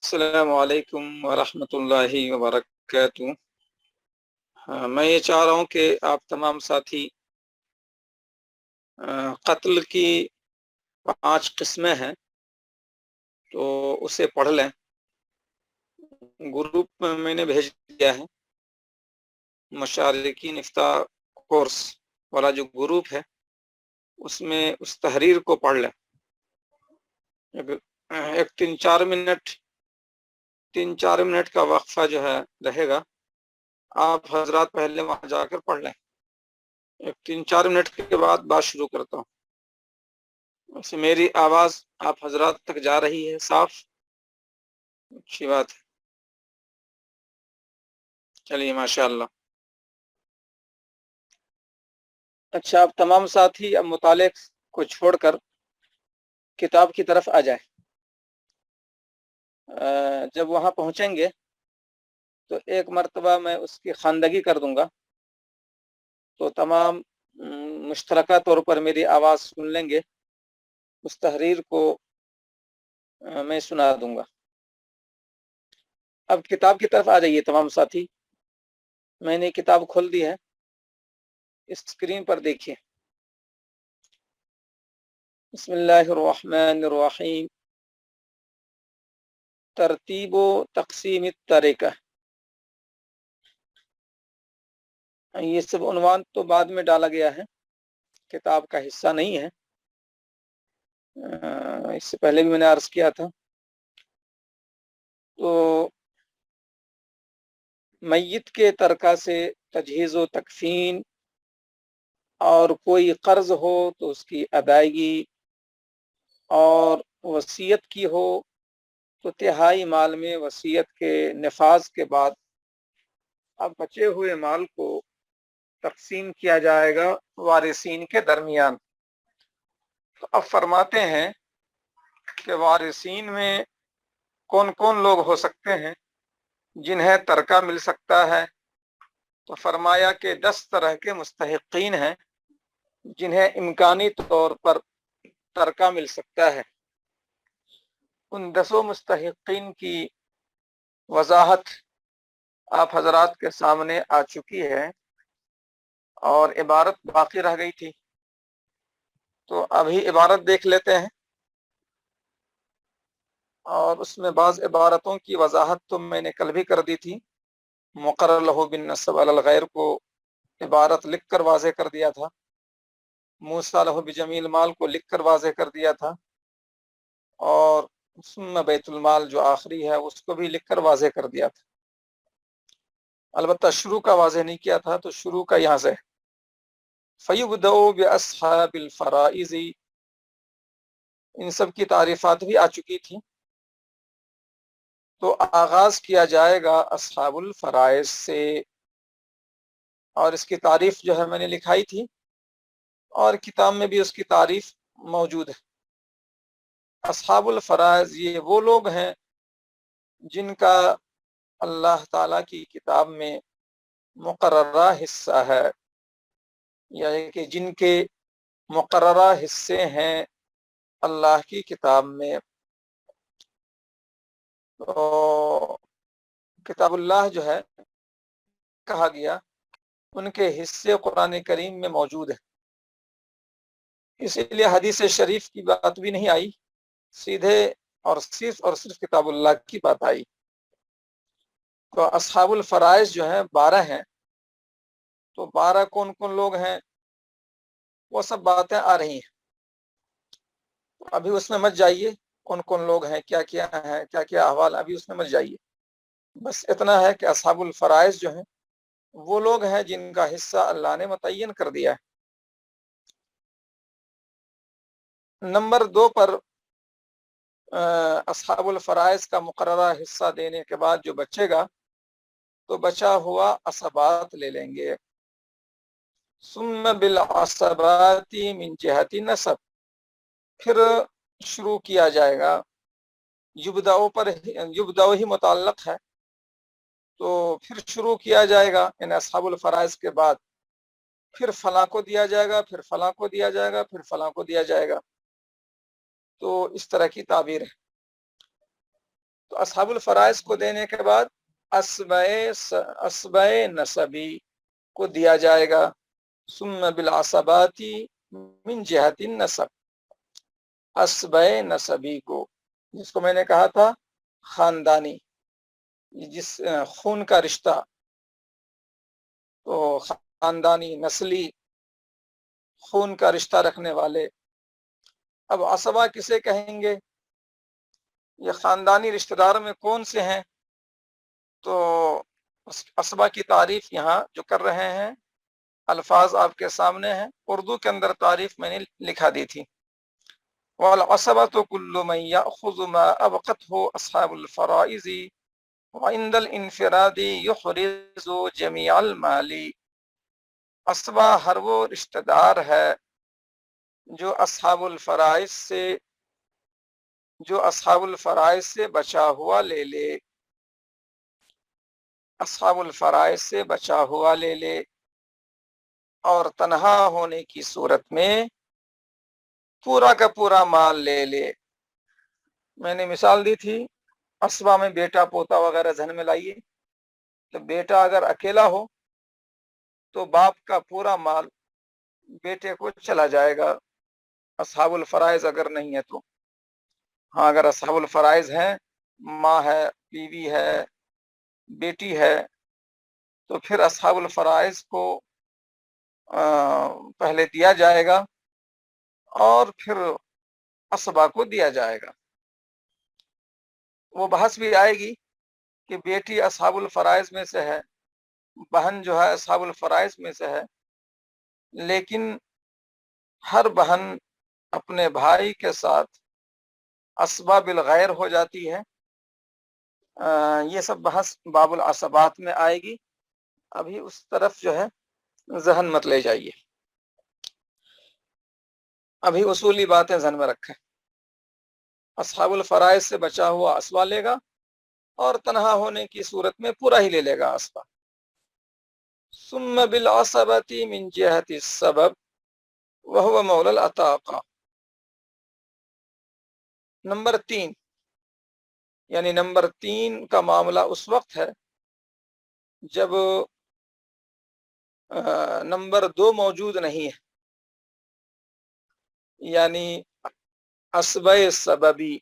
السلام علیکم ورحمۃ اللہ وبرکاتہ۔ میں یہ چاہ رہا ہوں کہ آپ تمام ساتھی قتل کی 5 قسمیں ہیں تو اسے پڑھ لیں۔ گروپ میں نے بھیج دیا ہے، مشارکین افتاح کورس والا جو گروپ ہے اس میں اس تحریر کو پڑھ لیں۔ ایک 3-4 منٹ کا وقفہ جو ہے رہے گا، آپ حضرات پہلے وہاں جا کر پڑھ لیں۔ ایک 3-4 منٹ کے بعد بات شروع کرتا ہوں۔ ویسے میری آواز آپ حضرات تک جا رہی ہے صاف؟ اچھی بات ہے، چلیے ماشاء اللہ۔ اچھا، آپ تمام ساتھی اب مطالعے کو چھوڑ کر کتاب کی طرف آ جائیں۔ جب وہاں پہنچیں گے تو ایک مرتبہ میں اس کی خواندگی کر دوں گا تو تمام مشترکہ طور پر میری آواز سن لیں گے۔ اس تحریر کو میں سنا دوں گا۔ اب کتاب کی طرف آ جائیے تمام ساتھی۔ میں نے کتاب کھول دی ہے، اسکرین پر دیکھیے۔ بسم اللہ الرحمن الرحیم۔ ترتیب و تقسیم الترکہ، یہ سب عنوان تو بعد میں ڈالا گیا ہے، کتاب کا حصہ نہیں ہے۔ اس سے پہلے بھی میں نے عرض کیا تھا۔ تو میت کے ترکہ سے تجہیز و تکفین، اور کوئی قرض ہو تو اس کی ادائیگی، اور وصیت کی ہو تو تہائی مال میں وصیت کے نفاذ کے بعد اب بچے ہوئے مال کو تقسیم کیا جائے گا وارثین کے درمیان۔ تو اب فرماتے ہیں کہ وارثین میں کون کون لوگ ہو سکتے ہیں جنہیں ترکہ مل سکتا ہے؟ تو فرمایا کہ 10 طرح کے مستحقین ہیں جنہیں امکانی طور پر ترکہ مل سکتا ہے۔ ان 10 مستحقین کی وضاحت آپ حضرات کے سامنے آ چکی ہے، اور عبارت باقی رہ گئی تھی، تو ابھی عبارت دیکھ لیتے ہیں۔ اور اس میں بعض عبارتوں کی وضاحت تو میں نے کل بھی کر دی تھی۔ مقرر لہ بالنسب علی الغیر کو عبارت لکھ کر واضح کر دیا تھا، موسیٰ لہ بجمیل مال کو لکھ کر واضح کر دیا تھا، اور ثم بیت المال جو آخری ہے اس کو بھی لکھ کر واضح کر دیا تھا۔ البتہ شروع کا واضح نہیں کیا تھا، تو شروع کا یہاں سے فَيُبْدَأُ بِأَصْحَابِ الْفَرَائِضِ، ان سب کی تعریفات بھی آ چکی تھی۔ تو آغاز کیا جائے گا اصحاب الفرائض سے، اور اس کی تعریف جو ہے میں نے لکھائی تھی، اور کتاب میں بھی اس کی تعریف موجود ہے۔ اصحاب الفرائض یہ وہ لوگ ہیں جن کا اللہ تعالیٰ کی کتاب میں مقررہ حصہ ہے، یعنی کہ جن کے مقررہ حصے ہیں اللہ کی کتاب میں۔ تو کتاب اللہ جو ہے کہا گیا، ان کے حصے قرآن کریم میں موجود ہے، اسی لیے حدیث شریف کی بات بھی نہیں آئی، سیدھے اور صرف کتاب اللہ کی بات آئی۔ تو اصحاب الفرائض جو ہیں 12 ہیں، تو 12 کون کون لوگ ہیں وہ سب باتیں آ رہی ہیں۔ ابھی اس میں مت جائیے، کون کون لوگ ہیں، کیا کیا ہے، کیا کیا احوال، ابھی اس میں مت جائیے۔ بس اتنا ہے کہ اصحاب الفرائض جو ہیں وہ لوگ ہیں جن کا حصہ اللہ نے متعین کر دیا ہے۔ نمبر 2 پر اصحاب الفرائض کا مقررہ حصہ دینے کے بعد جو بچے گا تو بچا ہوا عصبات لے لیں گے۔ ثم بالعصبات من جہت نسب، پھر شروع کیا جائے گا، یبدأ ہی متعلق ہے، تو پھر شروع کیا جائے گا، یعنی اصحاب الفرائض کے بعد پھر فلاں کو دیا جائے گا، پھر فلاں کو دیا جائے گا، پھر فلاں کو دیا جائے گا۔ تو اس طرح کی تعبیر ہے۔ تو اصحاب الفرائض کو دینے کے بعد اسبۂ نسبی کو دیا جائے گا، ثم بالعصباتی من جہت النسب، اسبۂ نسبی کو، جس کو میں نے کہا تھا خاندانی، جس خون کا رشتہ، تو خاندانی نسلی خون کا رشتہ رکھنے والے۔ اب عصبہ کسے کہیں گے؟ یہ خاندانی رشتہ دار میں کون سے ہیں؟ تو عصبہ کی تعریف یہاں جو کر رہے ہیں، الفاظ آپ کے سامنے ہیں، اردو کے اندر تعریف میں نے لکھا دی تھی۔ والعصبۃ کل من یأخذ ما ابقته اصحاب الفرائض وعند الانفراد یحرز جمیع المال۔ عصبہ ہر وہ رشتہ دار ہے جو اصحاب الفرائض سے بچا ہوا لے لے، اصحاب الفرائض سے بچا ہوا لے لے، اور تنہا ہونے کی صورت میں پورا کا پورا مال لے لے۔ میں نے مثال دی تھی عصبہ میں بیٹا پوتا وغیرہ ذہن میں لائیے، تو بیٹا اگر اکیلا ہو تو باپ کا پورا مال بیٹے کو چلا جائے گا، اصحاب الفرائض اگر نہیں ہے تو۔ ہاں اگر اصحاب الفرائض ہیں، ماں ہے، بیوی ہے، بیٹی ہے، تو پھر اصحاب الفرائض کو پہلے دیا جائے گا اور پھر عصبہ کو دیا جائے گا۔ وہ بحث بھی آئے گی کہ بیٹی اصحاب الفرائض میں سے ہے، بہن جو ہے اصحاب الفرائض میں سے ہے، لیکن ہر بہن اپنے بھائی کے ساتھ عصبہ بالغیر ہو جاتی ہے۔ یہ سب بحث باب العصبات میں آئے گی، ابھی اس طرف جو ہے ذہن مت لے جائیے، ابھی اصولی باتیں ذہن میں رکھیں۔ اصحاب الفرائض سے بچا ہوا عصبہ لے گا اور تنہا ہونے کی صورت میں پورا ہی لے لے گا عصبہ۔ ثم بالعصبۃ من جہت السبب وهو مولا العتاقہ۔ نمبر 3، یعنی نمبر 3 کا معاملہ اس وقت ہے جب نمبر 2 موجود نہیں ہے، یعنی عصبہ سببی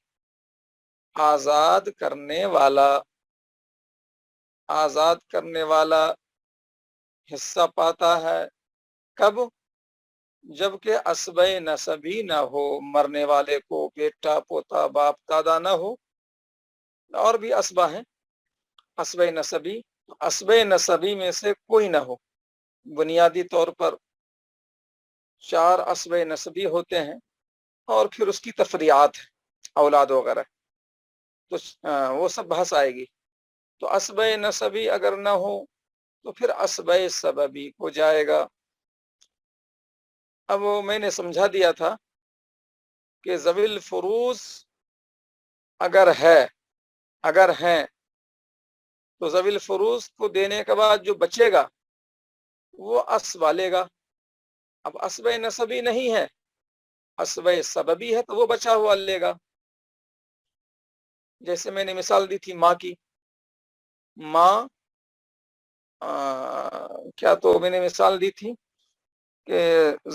آزاد کرنے والا حصہ پاتا ہے۔ کب؟ جبکہ عصبہ نسبی نہ ہو، مرنے والے کو بیٹا پوتا باپ دادا نہ ہو، اور بھی عصبہ ہیں عصبہ نسبی، عصبہ نسبی میں سے کوئی نہ ہو۔ بنیادی طور پر 4 عصبہ نسبی ہوتے ہیں اور پھر اس کی تفریعات ہیں، اولاد وغیرہ، تو وہ سب بحث آئے گی۔ تو عصبہ نسبی اگر نہ ہو تو پھر عصبہ سببی ہو جائے گا۔ اب میں نے سمجھا دیا تھا کہ ذوی الفروض اگر ہیں تو ذوی الفروض کو دینے کے بعد جو بچے گا وہ عصبہ لے گا۔ اب عصبہ نسبی نہیں ہے، عصبہ سببی ہے، تو وہ بچا ہوا لے گا۔ جیسے میں نے مثال دی تھی ماں کی، ماں کیا تو میں نے مثال دی تھی کہ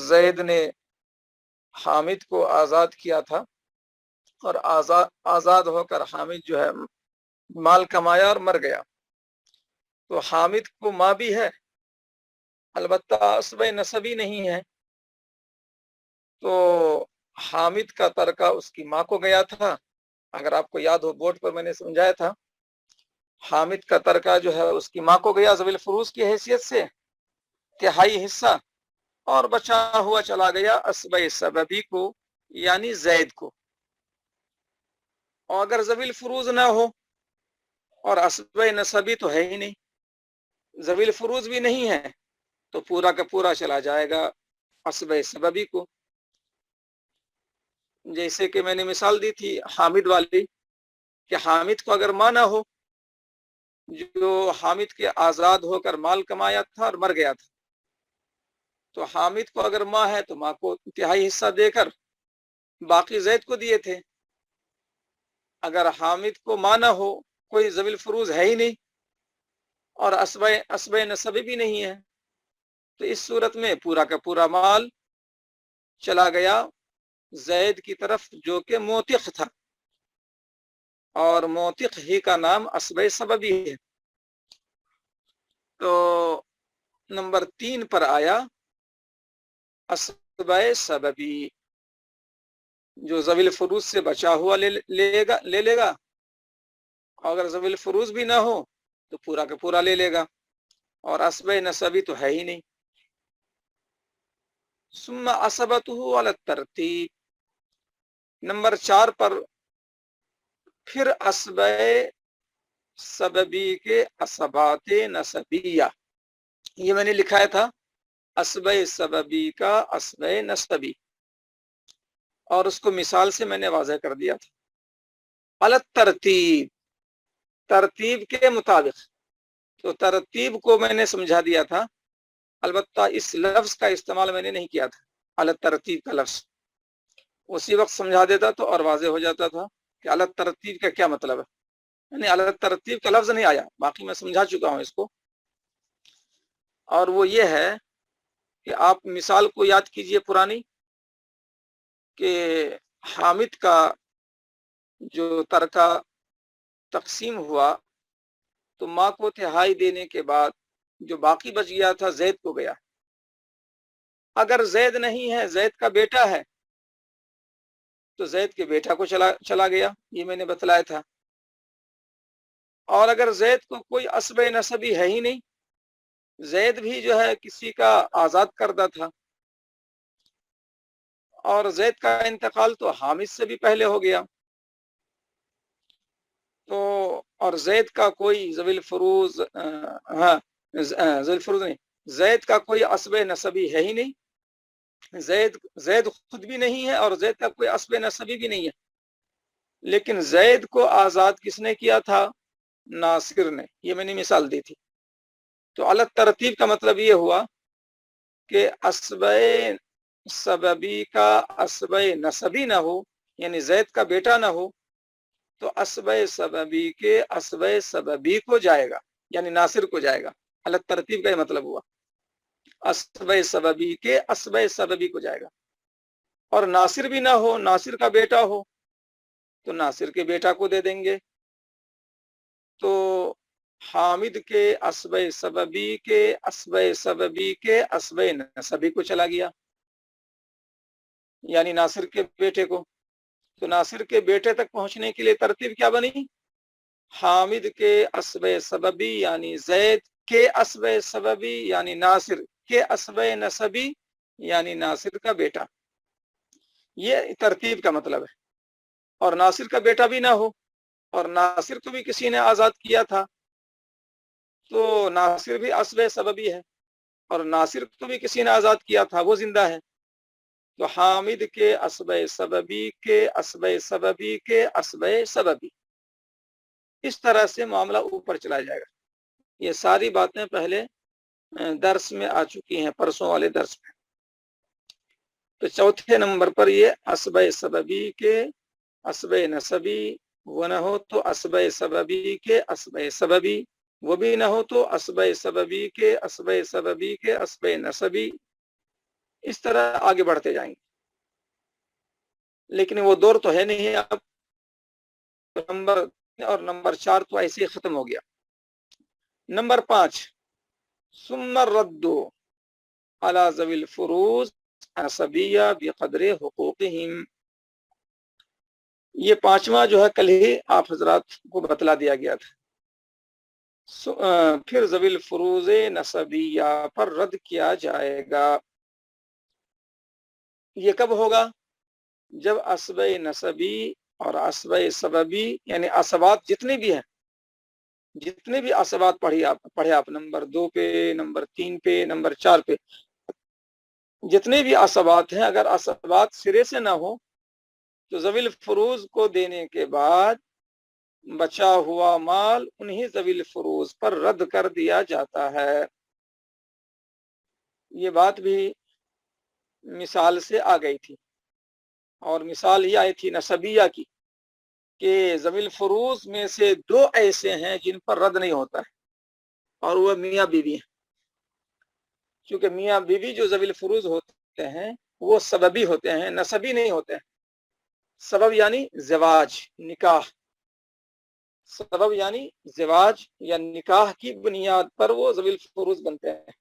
زید نے حامد کو آزاد کیا تھا، اور آزاد ہو کر حامد جو ہے مال کمایا اور مر گیا، تو حامد کو ماں بھی ہے، البتہ عصبہ نسبی نہیں ہے، تو حامد کا ترکہ اس کی ماں کو گیا تھا۔ اگر آپ کو یاد ہو بورڈ پر میں نے سمجھایا تھا، حامد کا ترکہ جو ہے اس کی ماں کو گیا ذوی الفروض کی حیثیت سے 1/3 حصہ، اور بچا ہوا چلا گیا عصبہ سببی کو یعنی زید کو۔ اور اگر ذوی الفروض نہ ہو اور عصبہ نسبی تو ہے ہی نہیں، ذوی الفروض بھی نہیں ہے، تو پورا کا پورا چلا جائے گا عصبہ سببی کو۔ جیسے کہ میں نے مثال دی تھی حامد والی، کہ حامد کو اگر ماں نہ ہو، جو حامد کے آزاد ہو کر مال کمایا تھا اور مر گیا تھا، تو حامد کو اگر ماں ہے تو ماں کو 1/3 حصہ دے کر باقی زید کو دیے تھے۔ اگر حامد کو ماں نہ ہو، کوئی ذوی الفروز ہے ہی نہیں اور اسبہ نسبی بھی نہیں ہے، تو اس صورت میں پورا کا پورا مال چلا گیا زید کی طرف جو کہ موتق تھا، اور موتق ہی کا نام اسبہ سببی ہے۔ تو نمبر 3 پر آیا اسبہ سببی، جو ذوی الفروز سے بچا ہوا لے لے گا، اگر ذوی الفروز بھی نہ ہو تو پورا کا پورا لے لے گا، اور اسبہ نسبی تو ہے ہی نہیں۔ ثم عصبته علی الترتیب، نمبر 4 پر پھر اسبہ سببی کے اسبات نسبیہ، یہ میں نے لکھایا تھا اسبہ سببی کا اسبہ نسبی، اور اس کو مثال سے میں نے واضح کر دیا تھا۔ علی الترتیب، ترتیب کے مطابق، تو ترتیب کو میں نے سمجھا دیا تھا، البتہ اس لفظ کا استعمال میں نے نہیں کیا تھا، علی الترتیب کا لفظ اسی وقت سمجھا دیتا تو اور واضح ہو جاتا تھا کہ علی الترتیب کا کیا مطلب ہے، یعنی علی الترتیب کا لفظ نہیں آیا، باقی میں سمجھا چکا ہوں اس کو، اور وہ یہ ہے کہ آپ مثال کو یاد کیجئے پرانی، کہ حامد کا جو ترکہ تقسیم ہوا تو ماں کو تہائی دینے کے بعد جو باقی بچ گیا تھا زید کو گیا، اگر زید نہیں ہے، زید کا بیٹا ہے، تو زید کے بیٹا کو چلا گیا، یہ میں نے بتلایا تھا، اور اگر زید کو کوئی اسبہ نسبی ہے ہی نہیں، زید بھی جو ہے کسی کا آزاد کردہ تھا، اور زید کا انتقال تو حامد سے بھی پہلے ہو گیا، تو اور زید کا کوئی ذوی الفروز ذوی الفروز نہیں، زید کا کوئی اسبہ نسبی ہے ہی نہیں، زید خود بھی نہیں ہے اور زید کا کوئی اسبہ نسبی بھی نہیں ہے، لیکن زید کو آزاد کس نے کیا تھا؟ ناصر نے، یہ میں نے مثال دی تھی۔ تو علی ترتیب کا مطلب یہ ہوا کہ اسبہ سببی کا اسبہ نسبی نہ ہو، یعنی زید کا بیٹا نہ ہو، تو اسبہ سببی کے اسبہ سببی کو جائے گا، یعنی ناصر کو جائے گا، علی ترتیب کا یہ مطلب ہوا، اسبہ سببی کے اسبہ سببی کو جائے گا، اور ناصر بھی نہ ہو، ناصر کا بیٹا ہو تو ناصر کے بیٹا کو دے دیں گے، تو حامد کے اسبہ سببی کے اسبہ سببی کے اسبہ نسبی کو چلا گیا، یعنی ناصر کے بیٹے کو، تو ناصر کے بیٹے تک پہنچنے کے لیے ترتیب کیا بنی؟ حامد کے اسبہ سببی یعنی زید کے اسبہ سببی یعنی ناصر کے اسبہ نسبی یعنی ناصر کا بیٹا، یہ ترتیب کا مطلب ہے، اور ناصر کا بیٹا بھی نہ ہو اور ناصر کو بھی کسی نے آزاد کیا تھا، تو ناصر بھی اسبہ سببی ہے، اور ناصر کو بھی کسی نے آزاد کیا تھا، وہ زندہ ہے، تو حامد کے اسبہ سببی کے اسبہ سببی کے اسبہ سببی، اس طرح سے معاملہ اوپر چلا جائے گا۔ یہ ساری باتیں پہلے درس میں آ چکی ہیں، پرسوں والے درس میں۔ تو چوتھے نمبر پر یہ اسبہ سببی کے اسبہ نسبی، وہ نہ ہو تو اسبہ سببی کے اسبہ سببی، وہ بھی نہ ہو تو اسبہ سببی کے اسبہ سببی کے اسبہ نسبی، اس طرح آگے بڑھتے جائیں گے، لیکن وہ دور تو ہے نہیں اب، نمبر اور نمبر 4 تو ایسے ہی ختم ہو گیا۔ نمبر 5 ثم الرد علی ذوی الفروز عصبیہ بقدر حقوقہم، یہ 5واں جو ہے کل ہی آپ حضرات کو بتلا دیا گیا تھا، پھر ذوی الفروز نسبیہ پر رد کیا جائے گا، یہ کب ہوگا؟ جب اسبہ نسبی اور اسبہ سببی یعنی اسبات جتنے بھی ہیں، جتنے بھی اسبات پڑھے آپ نمبر 2 پہ، نمبر 3 پہ، نمبر 4 پہ، جتنے بھی اسبات ہیں، اگر اسبات سرے سے نہ ہو تو ذوی الفروز کو دینے کے بعد بچا ہوا مال انہی ذوی الفروز پر رد کر دیا جاتا ہے، یہ بات بھی مثال سے آ گئی تھی، اور مثال ہی آئی تھی نسبیہ کی، کہ ذوی فروز میں سے دو ایسے ہیں جن پر رد نہیں ہوتا ہے، اور وہ میاں بیوی ہیں. کیونکہ میاں بیوی جو ذوی فروز ہوتے ہیں وہ سببی ہوتے ہیں، نسبی نہیں ہوتے ہیں. سبب یعنی زواج، نکاح. سبب یعنی زواج یا نکاح کی بنیاد پر وہ ذوی الفروز بنتے ہیں.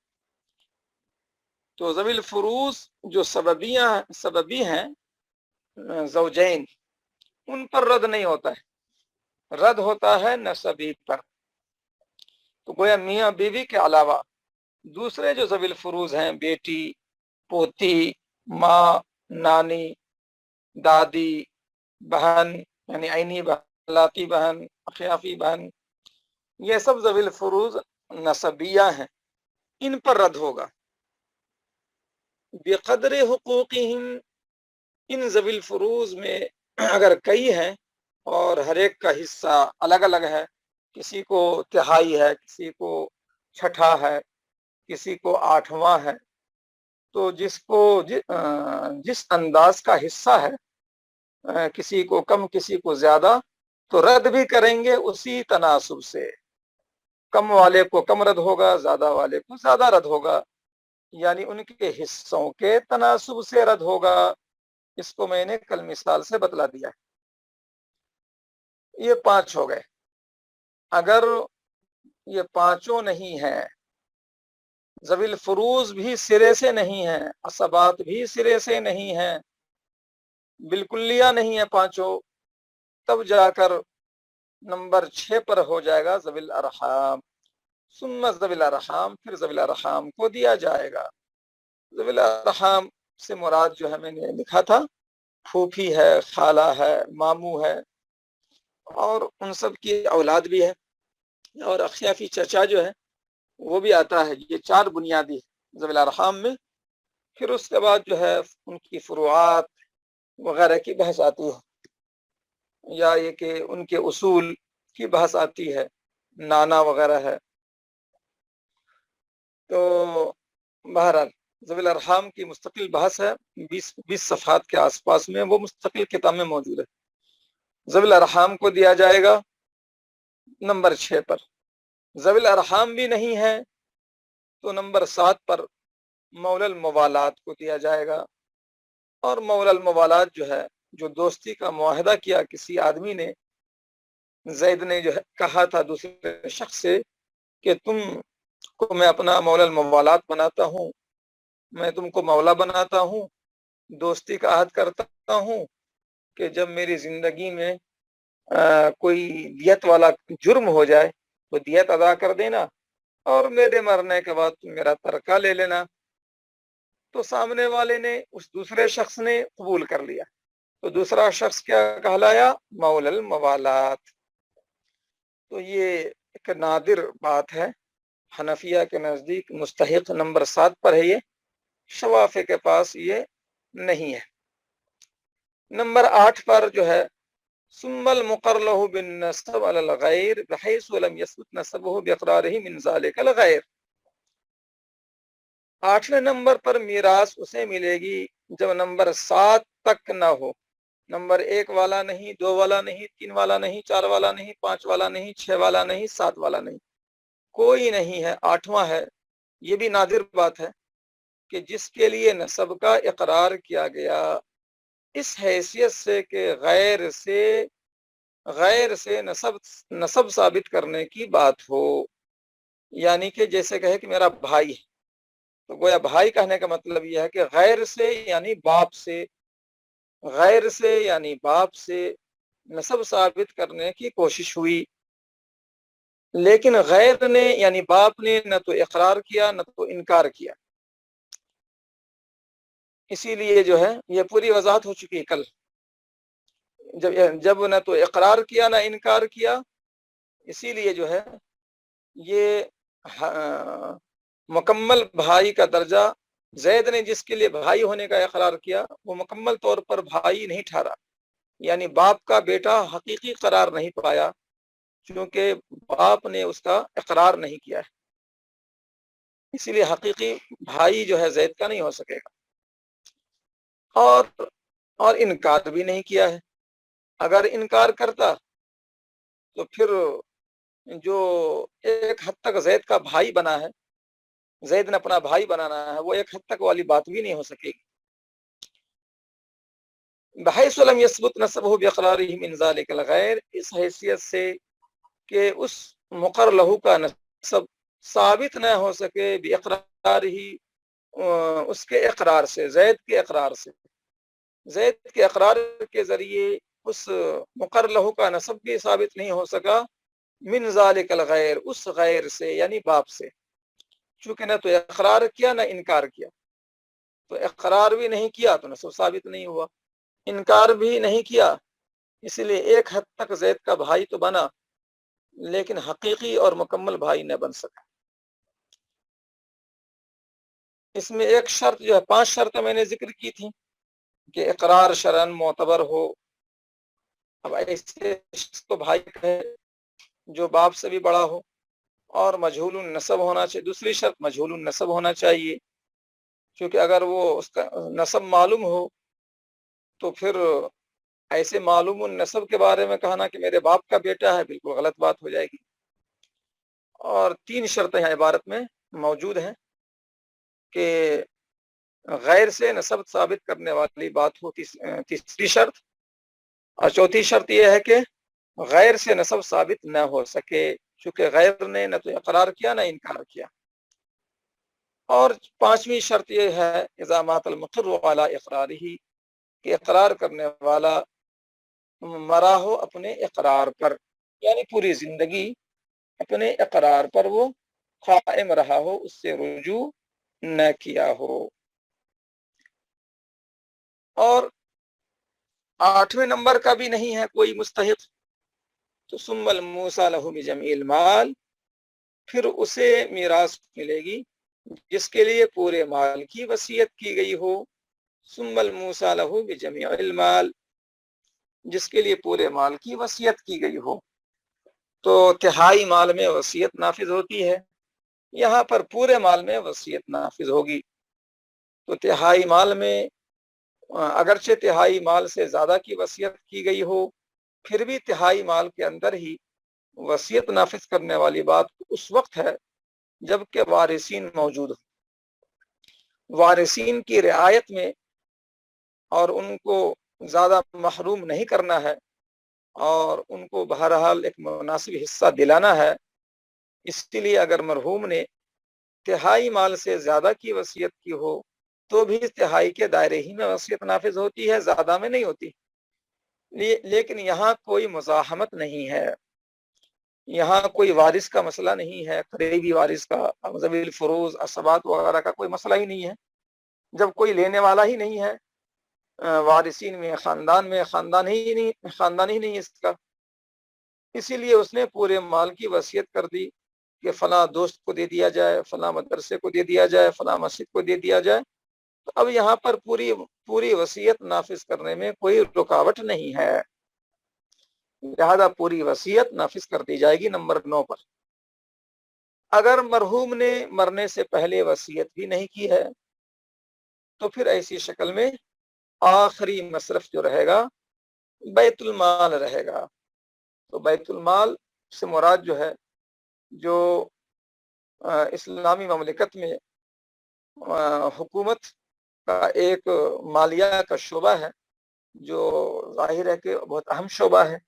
تو ذوی الفروز جو سببی ہیں زوجین، ان پر رد نہیں ہوتا ہے، رد ہوتا ہے نسبی پر. تو گویا میاں بیوی کے علاوہ دوسرے جو ذوی الفروز ہیں، بیٹی، پوتی، ماں، نانی، دادی، بہن یعنی عینی بہن، لاتی بہن، اخیافی بہن، یہ سب ذوی الفروز نسبیہ ہیں، ان پر رد ہوگا. بقدر حقوقہم، ان ذوی الفروز میں اگر کئی ہیں اور ہر ایک کا حصہ الگ الگ ہے، کسی کو تہائی ہے، کسی کو چھٹا ہے، کسی کو آٹھواں ہے، تو جس کو جس انداز کا حصہ ہے، کسی کو کم کسی کو زیادہ، تو رد بھی کریں گے اسی تناسب سے. کم والے کو کم رد ہوگا، زیادہ والے کو زیادہ رد ہوگا، یعنی ان کے حصوں کے تناسب سے رد ہوگا. اس کو میں نے کل مثال سے بتلا دیا. یہ 5 ہو گئے. اگر یہ 5 نہیں ہیں، ذوی الفروز بھی سرے سے نہیں ہیں، عصبات بھی سرے سے نہیں ہیں، بالکلیہ نہیں ہے 5، تب جا کر نمبر 6 پر ہو جائے گا ذوی الارحام. ثم ذوی الارحام، پھر ذوی الارحام کو دیا جائے گا. ذوی الارحام سے مراد جو ہے میں نے لکھا تھا، پھوپھی ہے، خالہ ہے، ماموں ہے، اور ان سب کی اولاد بھی ہے، اور اخیافی چچا جو ہے وہ بھی آتا ہے. یہ 4 بنیادی ذوی الارحام میں. پھر اس کے بعد جو ہے ان کی فروعات وغیرہ کی بحث آتی ہے، یا یہ کہ ان کے اصول کی بحث آتی ہے، نانا وغیرہ ہے. تو بہرحال ذوی الارحام کی مستقل بحث ہے، 20 صفحات کے آس پاس میں، وہ مستقل کتاب میں موجود ہے. ذوی الارحام کو دیا جائے گا نمبر 6 پر. ذوی الارحام بھی نہیں ہے تو نمبر 7 پر مولا الموالات کو دیا جائے گا. اور مولا الموالات جو ہے، جو دوستی کا معاہدہ کیا کسی آدمی نے، زید نے جو ہے کہا تھا دوسرے شخص سے کہ تم کو میں اپنا مولا الموالات بناتا ہوں، میں تم کو مولا بناتا ہوں، دوستی کا عہد کرتا ہوں کہ جب میری زندگی میں کوئی دیت والا جرم ہو جائے تو دیت ادا کر دینا، اور میرے مرنے کے بعد تم میرا ترکہ لے لینا. تو سامنے والے نے، اس دوسرے شخص نے قبول کر لیا. تو دوسرا شخص کیا کہلایا؟ مولا الموالات. تو یہ ایک نادر بات ہے، حنفیہ کے نزدیک مستحق نمبر 7 پر ہے یہ، شوافی کے پاس یہ نہیں ہے. نمبر 8 پر جو ہے ثم المقر له بالنسب على الغیر بحيث لم يثبت نسبه باقراره من ذلك الغیر. 8ویں نمبر پر میراث اسے ملے گی جب نمبر 7 تک نہ ہو. نمبر 1 والا نہیں، 2 والا نہیں، 3 والا نہیں، 4 والا نہیں، 5 والا نہیں، 6 والا نہیں، 7 والا نہیں، کوئی نہیں ہے، 8واں ہے. یہ بھی نادر بات ہے کہ جس کے لیے نسب کا اقرار کیا گیا اس حیثیت سے کہ غیر سے نسب ثابت کرنے کی بات ہو. یعنی کہ جیسے کہے کہ میرا بھائی ہے، تو گویا بھائی کہنے کا مطلب یہ ہے کہ غیر سے یعنی باپ سے، غیر سے یعنی باپ سے نسب ثابت کرنے کی کوشش ہوئی، لیکن غیر نے یعنی باپ نے نہ تو اقرار کیا نہ تو انکار کیا. اسی لیے جو ہے یہ پوری وضاحت ہو چکی ہے کل. جب نہ تو اقرار کیا نہ انکار کیا، اسی لیے جو ہے یہ مکمل بھائی کا درجہ زید نے جس کے لیے بھائی ہونے کا اقرار کیا وہ مکمل طور پر بھائی نہیں ٹھہرا، یعنی باپ کا بیٹا حقیقی قرار نہیں پایا کیونکہ باپ نے اس کا اقرار نہیں کیا ہے. اسی لیے حقیقی بھائی جو ہے زید کا نہیں ہو سکے گا. اور انکار بھی نہیں کیا ہے. اگر انکار کرتا تو پھر جو ایک حد تک زید کا بھائی بنا ہے، زید نے اپنا بھائی بنانا ہے، وہ ایک حد تک والی بات بھی نہیں ہو سکے گی. بحیث لم یثبت نسبہ باقرارہ من ذلک الغیر، اس حیثیت سے کہ اس مقر لہو کا نسب ثابت نہ ہو سکے باقرارہ، اس کے اقرار سے، زید کے اقرار سے، زید کے اقرار کے ذریعے اس مقر لہو کا نسب بھی ثابت نہیں ہو سکا من ذالک الغیر، اس غیر سے یعنی باپ سے، چونکہ نہ تو اقرار کیا نہ انکار کیا. تو اقرار بھی نہیں کیا تو نسب ثابت نہیں ہوا، انکار بھی نہیں کیا، اس لیے ایک حد تک زید کا بھائی تو بنا لیکن حقیقی اور مکمل بھائی نہ بن سکا. اس میں ایک شرط جو ہے، 5 شرطیں میں نے ذکر کی تھی کہ اقرار شرعاً معتبر ہو. اب ایسے تو بھائی ہے جو باپ سے بھی بڑا ہو، اور مجہول النسب ہونا چاہیے. دوسری شرط مجہول النسب ہونا چاہیے، کیونکہ اگر وہ اس کا نسب معلوم ہو تو پھر ایسے معلوم النسب کے بارے میں کہنا کہ میرے باپ کا بیٹا ہے، بالکل غلط بات ہو جائے گی. اور 3 شرطیں ہیں عبارت میں موجود ہیں کہ غیر سے نسب ثابت کرنے والی بات ہو، تیسری شرط. اور چوتھی شرط یہ ہے کہ غیر سے نسب ثابت نہ ہو سکے، چونکہ غیر نے نہ تو اقرار کیا نہ انکار کیا. اور 5ویں شرط یہ ہے اذا مات المقر علی اقرارہ، کہ اقرار کرنے والا مرا ہو اپنے اقرار پر، یعنی پوری زندگی اپنے اقرار پر وہ قائم رہا ہو، اس سے رجوع نہ کیا ہو. اور 8ویں نمبر کا بھی نہیں ہے کوئی مستحق، تو ثم الموصى له بجميع المال، پھر اسے میراث ملے گی جس کے لیے پورے مال کی وصیت کی گئی ہو. ثم الموصى له بجميع المال، جس کے لیے پورے مال کی وصیت کی گئی ہو. تو تہائی مال میں وصیت نافذ ہوتی ہے، یہاں پر پورے مال میں وصیت نافذ ہوگی. تو تہائی مال میں اگرچہ تہائی مال سے زیادہ کی وصیت کی گئی ہو، پھر بھی تہائی مال کے اندر ہی وصیت نافذ کرنے والی بات اس وقت ہے جب کہ وارثین موجود ہوں. وارثین کی رعایت میں اور ان کو زیادہ محروم نہیں کرنا ہے، اور ان کو بہرحال ایک مناسب حصہ دلانا ہے. اس لیے اگر مرحوم نے تہائی مال سے زیادہ کی وصیت کی ہو تو بھی تہائی کے دائرے ہی میں وصیت نافذ ہوتی ہے، زیادہ میں نہیں ہوتی. لیکن یہاں کوئی مزاحمت نہیں ہے، یہاں کوئی وارث کا مسئلہ نہیں ہے، قریبی وارث کا، ذوی الفروض عصبات وغیرہ کا کوئی مسئلہ ہی نہیں ہے. جب کوئی لینے والا ہی نہیں ہے وارثین میں، خاندان ہی نہیں اس کا، اسی لیے اس نے پورے مال کی وصیت کر دی کہ فلاں دوست کو دے دیا جائے، فلاں مدرسے کو دے دیا جائے، فلاں مسجد کو دے دیا جائے. تو اب یہاں پر پوری وصیت نافذ کرنے میں کوئی رکاوٹ نہیں ہے، لہذا پوری وصیت نافذ کر دی جائے گی. نمبر 9 پر، اگر مرحوم نے مرنے سے پہلے وصیت بھی نہیں کی ہے تو پھر ایسی شکل میں آخری مصرف جو رہے گا بیت المال رہے گا. تو بیت المال سے مراد جو ہے، جو اسلامی مملکت میں حکومت کا ایک مالیہ کا شعبہ ہے، جو ظاہر ہے کہ بہت اہم شعبہ ہے،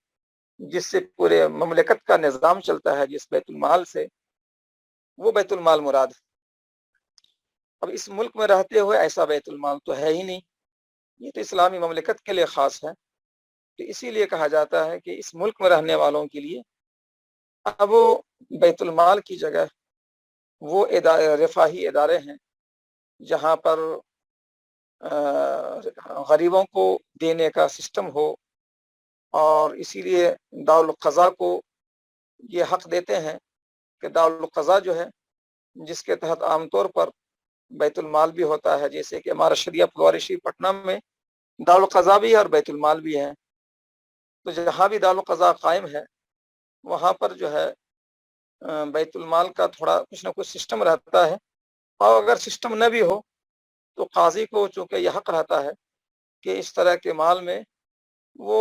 جس سے پورے مملکت کا نظام چلتا ہے، جس بیت المال سے، وہ بیت المال مراد ہے. اب اس ملک میں رہتے ہوئے ایسا بیت المال تو ہے ہی نہیں، یہ تو اسلامی مملکت کے لیے خاص ہے. تو اسی لیے کہا جاتا ہے کہ اس ملک میں رہنے والوں کے لیے اب بیت المال کی جگہ وہ رفاہی ادارے ہیں جہاں پر غریبوں کو دینے کا سسٹم ہو، اور اسی لیے دارالقضاء کو یہ حق دیتے ہیں کہ دارالقضاء جو ہے، جس کے تحت عام طور پر بیت المال بھی ہوتا ہے، جیسے کہ ہمارا شریعہ پٹواری شریف پٹنہ میں دارالقضاء بھی ہے اور بیت المال بھی ہے. تو جہاں بھی دارالقضاء قائم ہے وہاں پر جو ہے بیت المال کا تھوڑا کچھ نہ کچھ سسٹم رہتا ہے. اور اگر سسٹم نہ بھی ہو تو قاضی کو چونکہ یہ حق رہتا ہے کہ اس طرح کے مال میں وہ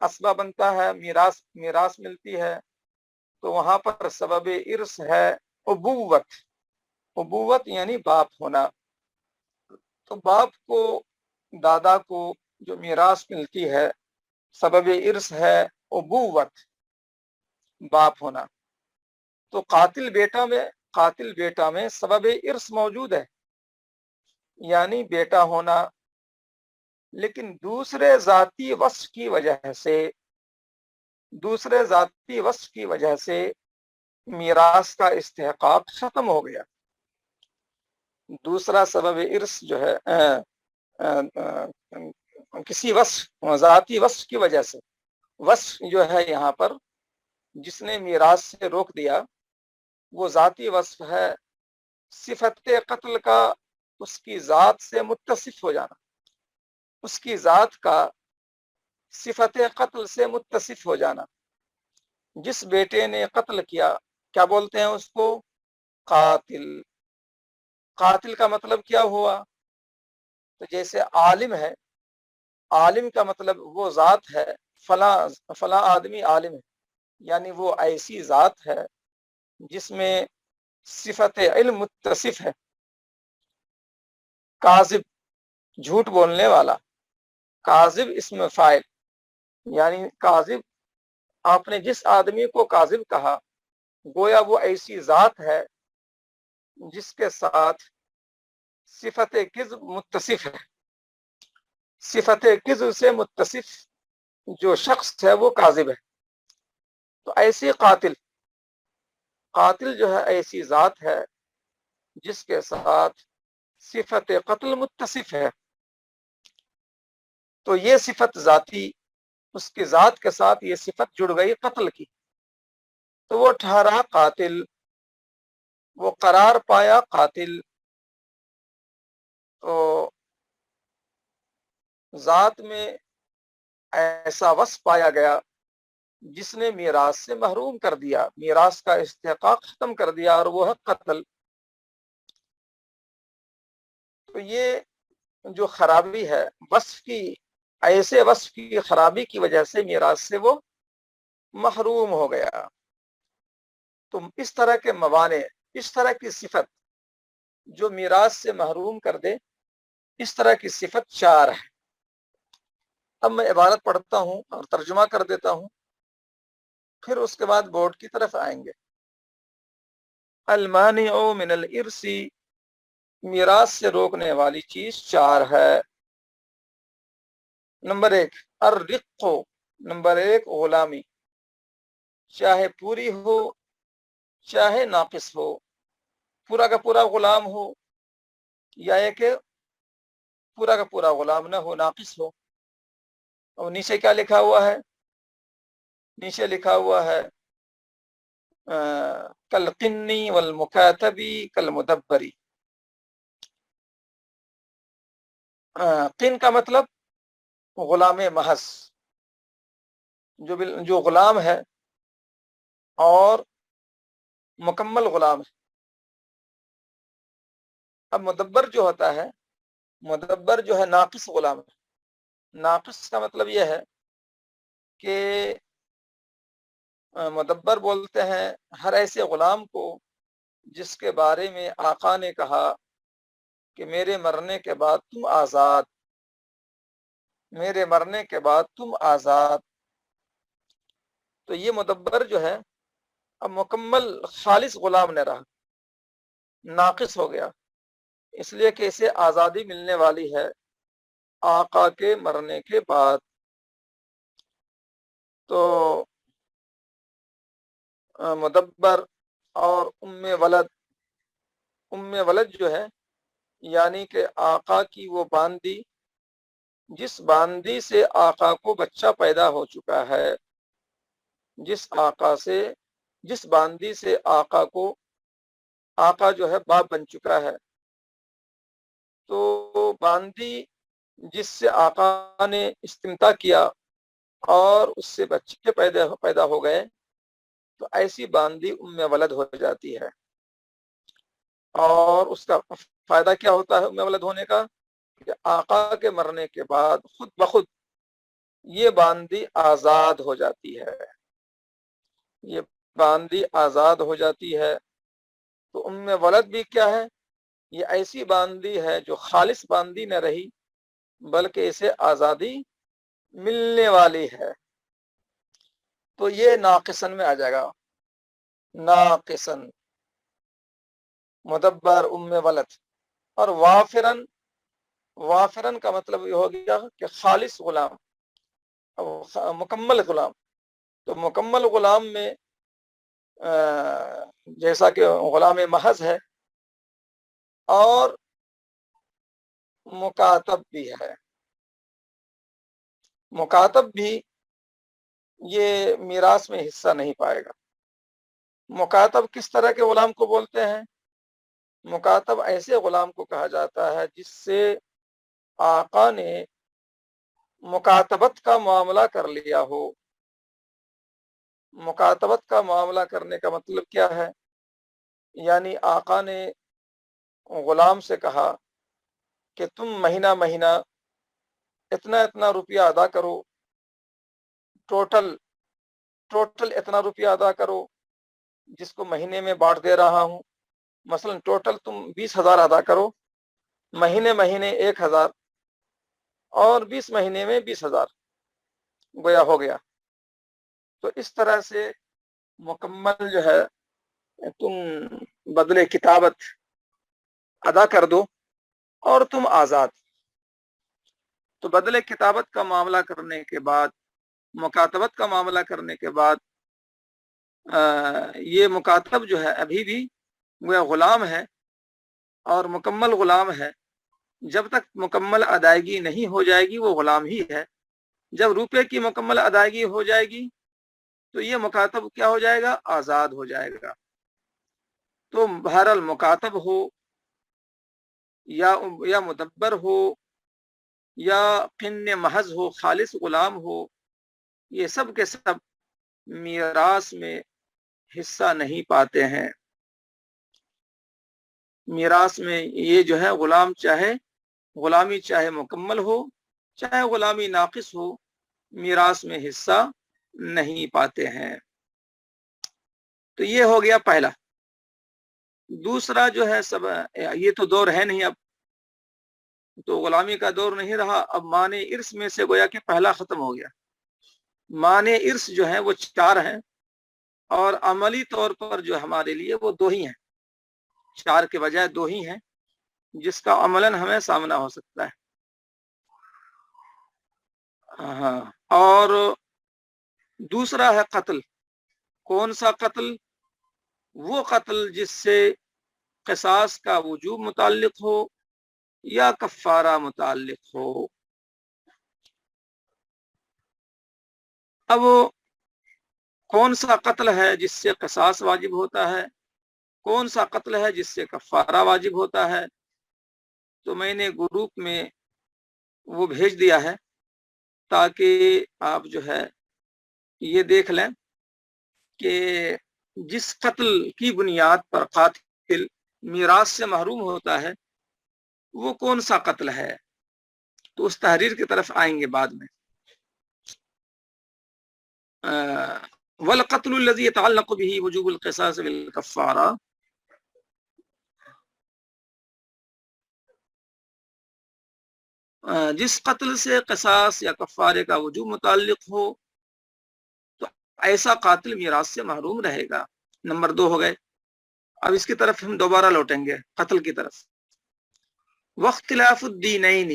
اسبہ بنتا ہے، میراث ملتی ہے، تو وہاں پر سبب ارث ہے ابوت۔ ابوت یعنی باپ ہونا۔ تو باپ کو، دادا کو جو میراث ملتی ہے، سبب ارث ہے ابوت، باپ ہونا۔ تو قاتل بیٹا میں سبب ارث موجود ہے، یعنی بیٹا ہونا، لیکن دوسرے ذاتی وصف کی وجہ سے میراث کا استحقاق ختم ہو گیا۔ دوسرا سبب ارث جو ہے کسی ذاتی وصف کی وجہ سے، وصف جو ہے یہاں پر جس نے میراث سے روک دیا، وہ ذاتی وصف ہے صفت قتل کا، اس کی ذات سے متصف ہو جانا، اس کی ذات کا صفت قتل سے متصف ہو جانا۔ جس بیٹے نے قتل کیا، کیا بولتے ہیں اس کو؟ قاتل۔ قاتل کا مطلب کیا ہوا؟ تو جیسے عالم ہے، عالم کا مطلب وہ ذات ہے، فلاں آدمی عالم ہے، یعنی وہ ایسی ذات ہے جس میں صفت علم متصف ہے۔ کاذب، جھوٹ بولنے والا، کاذب اسم فاعل، یعنی کاذب، آپ نے جس آدمی کو کاذب کہا، گویا وہ ایسی ذات ہے جس کے ساتھ صفت کذب متصف ہے۔ صفت کذب سے متصف جو شخص ہے وہ کاذب ہے۔ تو ایسی قاتل جو ہے ایسی ذات ہے جس کے ساتھ صفت قتل متصف ہے۔ تو یہ صفت ذاتی، اس کی ذات کے ساتھ یہ صفت جڑ گئی قتل کی، تو وہ ٹھہرا قاتل، وہ قرار پایا قاتل۔ تو ذات میں ایسا وصف پایا گیا جس نے میراث سے محروم کر دیا، میراث کا استحقاق ختم کر دیا، اور وہ ہے قتل۔ تو یہ جو خرابی ہے وصف کی، ایسے وصف کی خرابی کی وجہ سے میراث سے وہ محروم ہو گیا۔ تو اس طرح کے موانع، اس طرح کی صفت جو میراث سے محروم کر دے، اس طرح کی صفت 4 ہے۔ اب میں عبارت پڑھتا ہوں اور ترجمہ کر دیتا ہوں، پھر اس کے بعد بورڈ کی طرف آئیں گے۔ المانع من الارث، میراث سے روکنے والی چیز 4 ہے۔ نمبر 1 الرق، نمبر 1 غلامی، چاہے پوری ہو چاہے ناقص ہو، پورا کا پورا غلام ہو یا یہ کہ پورا کا پورا غلام نہ ہو، ناقص ہو۔ اور نیچے کیا لکھا ہوا ہے؟ نیچے لکھا ہوا ہے کالقنی والمکاتبی کالمدبری۔ قن کا مطلب غلام محض، جو غلام ہے اور مکمل غلام ہے۔ اب مدبر جو ہوتا ہے، مدبر جو ہے ناقص غلام ہے۔ ناقص کا مطلب یہ ہے کہ مدبر بولتے ہیں ہر ایسے غلام کو جس کے بارے میں آقا نے کہا کہ میرے مرنے کے بعد تم آزاد، میرے مرنے کے بعد تم آزاد۔ تو یہ مدبر جو ہے اب مکمل خالص غلام نہ رہا، ناقص ہو گیا، اس لیے کہ اسے آزادی ملنے والی ہے آقا کے مرنے کے بعد۔ تو مدبر اور ام ولد جو ہے، یعنی کہ آقا کی وہ باندی جس باندی سے آقا کو بچہ پیدا ہو چکا ہے، جس باندی سے آقا جو ہے باپ بن چکا ہے۔ تو باندی جس سے آقا نے استمتاع کیا اور اس سے بچے پیدا ہو گئے، تو ایسی باندی ام ولد ہو جاتی ہے۔ اور اس کا فائدہ کیا ہوتا ہے ام ولد ہونے کا؟ کہ آقا کے مرنے کے بعد خود بخود یہ باندی آزاد ہو جاتی ہے، یہ باندی آزاد ہو جاتی ہے۔ تو ولد بھی کیا ہے؟ یہ ایسی باندی ہے جو خالص باندی نہ رہی بلکہ اسے آزادی ملنے والی ہے، تو یہ ناقصن میں آ جائے گا، ناقصن مدبر ولد۔ اور وافرن، وافرن کا مطلب یہ ہو گیا کہ خالص غلام، مکمل غلام۔ تو مکمل غلام میں جیسا کہ غلام محض ہے اور مکاتب بھی ہے۔ مکاتب بھی یہ میراث میں حصہ نہیں پائے گا۔ مکاتب کس طرح کے غلام کو بولتے ہیں؟ مکاتب ایسے غلام کو کہا جاتا ہے جس سے آقا نے مکاتبت کا معاملہ کر لیا ہو۔ مکاتبت کا معاملہ کرنے کا مطلب کیا ہے؟ یعنی آقا نے غلام سے کہا کہ تم مہینہ مہینہ اتنا اتنا روپیہ ادا کرو، ٹوٹل اتنا روپیہ ادا کرو جس کو مہینے میں بانٹ دے رہا ہوں۔ مثلا ٹوٹل تم 20,000 ادا کرو، مہینے مہینے 1,000 اور 20 مہینے میں 20,000 گویا ہو گیا۔ تو اس طرح سے مکمل جو ہے تم بدلے کتابت ادا کر دو اور تم آزاد۔ تو بدلے کتابت کا معاملہ کرنے کے بعد، مکاتبت کا معاملہ کرنے کے بعد یہ مکاتب جو ہے ابھی بھی وہ غلام ہے اور مکمل غلام ہے۔ جب تک مکمل ادائیگی نہیں ہو جائے گی وہ غلام ہی ہے۔ جب روپے کی مکمل ادائیگی ہو جائے گی تو یہ مکاتب کیا ہو جائے گا؟ آزاد ہو جائے گا۔ تو بہرحال مکاتب ہو یا مدبر ہو یا قن محض ہو، خالص غلام ہو، یہ سب کے سب میراث میں حصہ نہیں پاتے ہیں۔ میراث میں یہ جو ہے غلام غلامی چاہے مکمل ہو چاہے غلامی ناقص ہو، میراث میں حصہ نہیں پاتے ہیں۔ تو یہ ہو گیا پہلا۔ دوسرا جو ہے سب، یہ تو دور ہے نہیں، اب تو غلامی کا دور نہیں رہا، اب معنی ارث میں سے گویا کہ پہلا ختم ہو گیا۔ معنی ارث جو ہے وہ 4 ہیں اور عملی طور پر جو ہمارے لیے وہ 2 ہی ہیں، 4 کے بجائے 2 ہی ہیں، جس کا عملاً ہمیں سامنا ہو سکتا ہے۔ ہاں، اور دوسرا ہے قتل۔ کون سا قتل؟ وہ قتل جس سے قصاص کا وجوب متعلق ہو یا کفارہ متعلق ہو۔ اب کون سا قتل ہے جس سے قصاص واجب ہوتا ہے، کون سا قتل ہے جس سے کفارہ واجب ہوتا ہے؟ تو میں نے گروپ میں وہ بھیج دیا ہے تاکہ آپ جو ہے یہ دیکھ لیں کہ جس قتل کی بنیاد پر قاتل میراث سے محروم ہوتا ہے وہ کون سا قتل ہے۔ تو اس تحریر کی طرف آئیں گے بعد میں۔ والقتل الذي يتعلق به وجوب القصاص بالكفارہ، جس قتل سے قصاص یا کفارے کا وجوب متعلق ہو تو ایسا قاتل میراث سے محروم رہے گا۔ نمبر 2 ہو گئے۔ اب اس کی طرف ہم دوبارہ لوٹیں گے، قتل کی طرف۔ واختلاف الدینین،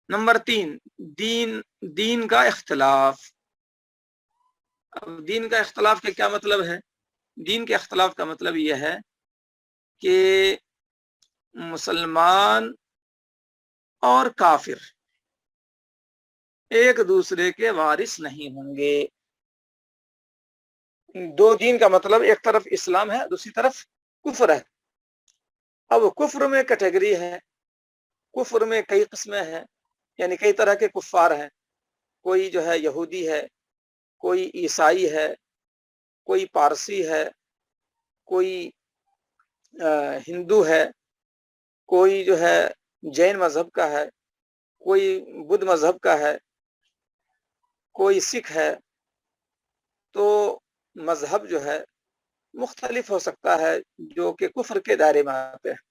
نمبر 3 دین کا اختلاف۔ اب دین کا اختلاف کا کیا مطلب ہے؟ دین کے اختلاف کا مطلب یہ ہے کہ مسلمان اور کافر ایک دوسرے کے وارث نہیں ہوں گے۔ 2 دین کا مطلب ایک طرف اسلام ہے، دوسری طرف کفر ہے۔ اب کفر میں کیٹیگری ہے، کفر میں کئی قسمیں ہیں، یعنی کئی طرح کے کفار ہیں۔ کوئی جو ہے یہودی ہے، کوئی عیسائی ہے، کوئی پارسی ہے، کوئی ہندو ہے، کوئی جو ہے جین مذہب کا ہے، کوئی بدھ مذہب کا ہے، کوئی سکھ ہے تو مذہب جو ہے مختلف ہو سکتا ہے جو کہ کفر کے دائرے میں آتے ہیں.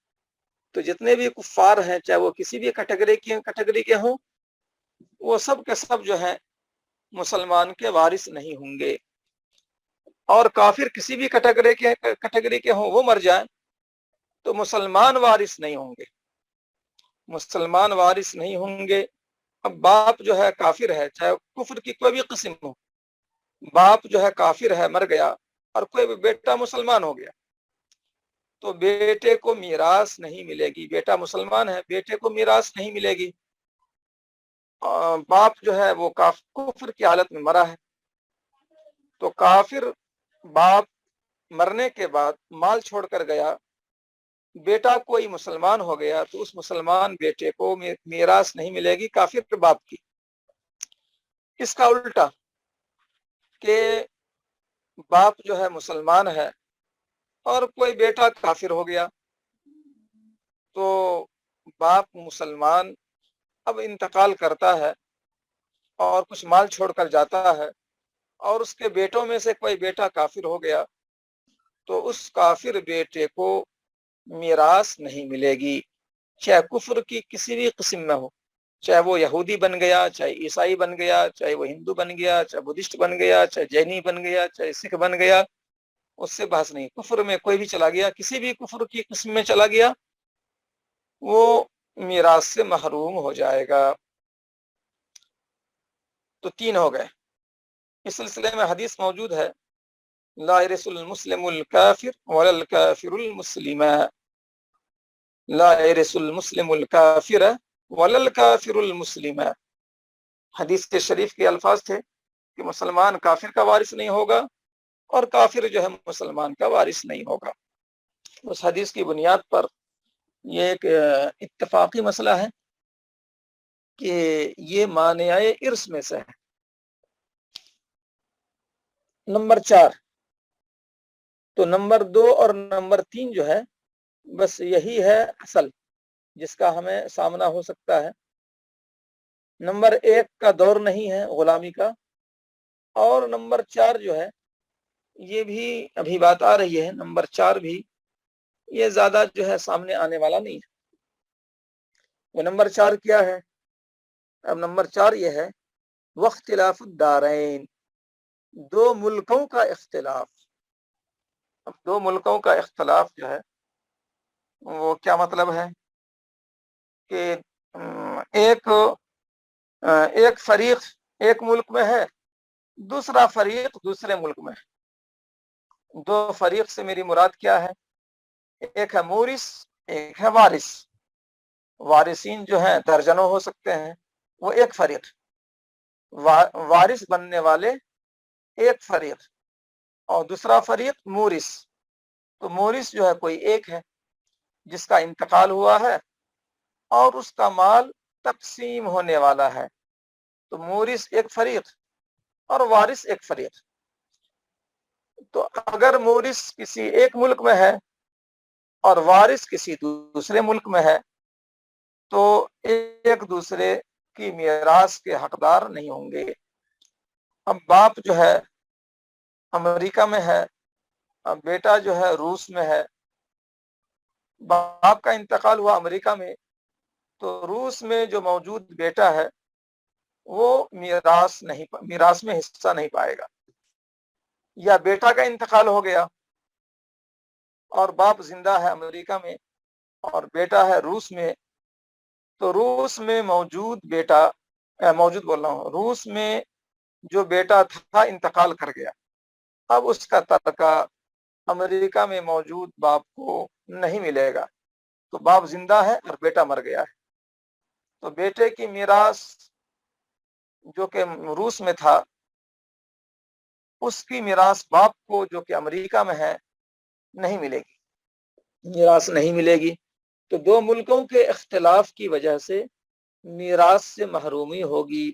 تو جتنے بھی کفار ہیں چاہے وہ کسی بھی کیٹیگری کے ہوں وہ سب کے سب جو ہیں مسلمان کے وارث نہیں ہوں گے. اور کافر کسی بھی کیٹیگری کے ہوں وہ مر جائیں تو مسلمان وارث نہیں ہوں گے. مسلمان وارث نہیں ہوں گے. اب باپ جو ہے کافر ہے چاہے کفر کی کوئی بھی قسم ہو, باپ جو ہے کافر ہے مر گیا اور کوئی بھی بیٹا مسلمان ہو گیا تو بیٹے کو میراث نہیں ملے گی. بیٹا مسلمان ہے بیٹے کو میراث نہیں ملے گی. باپ جو ہے وہ کفر کی حالت میں مرا ہے تو کافر باپ مرنے کے بعد مال چھوڑ کر گیا, بیٹا کوئی مسلمان ہو گیا تو اس مسلمان بیٹے کو میراث نہیں ملے گی کافر باپ کی. اس کا الٹا کہ باپ جو ہے مسلمان ہے اور کوئی بیٹا کافر ہو گیا تو باپ مسلمان اب انتقال کرتا ہے اور کچھ مال چھوڑ کر جاتا ہے اور اس کے بیٹوں میں سے کوئی بیٹا کافر ہو گیا تو اس کافر بیٹے کو میراث نہیں ملے گی, چاہے کفر کی کسی بھی قسم میں ہو, چاہے وہ یہودی بن گیا, چاہے عیسائی بن گیا, چاہے وہ ہندو بن گیا, چاہے بدھسٹ بن گیا, چاہے جینی بن گیا, چاہے سکھ بن گیا, اس سے بحث نہیں. کفر میں کوئی بھی چلا گیا, کسی بھی کفر کی قسم میں چلا گیا, وہ میراث سے محروم ہو جائے گا. تو تین ہو گئے. اس سلسلے میں حدیث موجود ہے لا يرث المسلم الكافر ولا الكافر المسلم, لا يرث المسلم الكافر ولا الكافر المسلم. حدیث کے شریف کے الفاظ تھے کہ مسلمان کافر کا وارث نہیں ہوگا اور کافر جو ہے مسلمان کا وارث نہیں ہوگا. اس حدیث کی بنیاد پر یہ ایک اتفاقی مسئلہ ہے کہ یہ مانع ارث میں سے ہے. نمبر 4 تو نمبر 2 اور نمبر 3 جو ہے بس یہی ہے اصل جس کا ہمیں سامنا ہو سکتا ہے. نمبر 1 کا دور نہیں ہے غلامی کا, اور نمبر 4 جو ہے یہ بھی ابھی بات آ رہی ہے, نمبر 4 بھی یہ زیادہ جو ہے سامنے آنے والا نہیں ہے. وہ نمبر 4 کیا ہے؟ اب نمبر 4 یہ ہے واختلاف الدارین, دو ملکوں کا اختلاف. اب دو ملکوں کا اختلاف جو ہے وہ کیا مطلب ہے کہ ایک فریق ایک ملک میں ہے, دوسرا فریق دوسرے ملک میں ہے. دو فریق سے میری مراد کیا ہے؟ ایک ہے مورث, ایک ہے وارث. وارثین جو ہیں درجنوں ہو سکتے ہیں, وہ ایک فریق. وارث بننے والے ایک فریق اور دوسرا فریق مورث. تو مورث جو ہے کوئی ایک ہے جس کا انتقال ہوا ہے اور اس کا مال تقسیم ہونے والا ہے. تو مورث ایک فریق اور وارث ایک فریق. تو اگر مورث کسی ایک ملک میں ہے اور وارث کسی دوسرے ملک میں ہے تو ایک دوسرے کی میراث کے حقدار نہیں ہوں گے. اب باپ جو ہے امریکہ میں ہے, اب بیٹا جو ہے روس میں ہے. باپ کا انتقال ہوا امریکہ میں تو روس میں جو موجود بیٹا ہے وہ میراث میں حصہ نہیں پائے گا. یا بیٹا کا انتقال ہو گیا اور باپ زندہ ہے امریکہ میں اور بیٹا ہے روس میں, تو روس میں روس میں جو بیٹا تھا انتقال کر گیا, اب اس کا ترکہ امریکہ میں موجود باپ کو نہیں ملے گا. تو باپ زندہ ہے اور بیٹا مر گیا ہے, تو بیٹے کی میراث جو کہ روس میں تھا اس کی میراث باپ کو جو کہ امریکہ میں ہے نہیں ملے گی, میراث نہیں ملے گی. تو دو ملکوں کے اختلاف کی وجہ سے میراث سے محرومی ہوگی.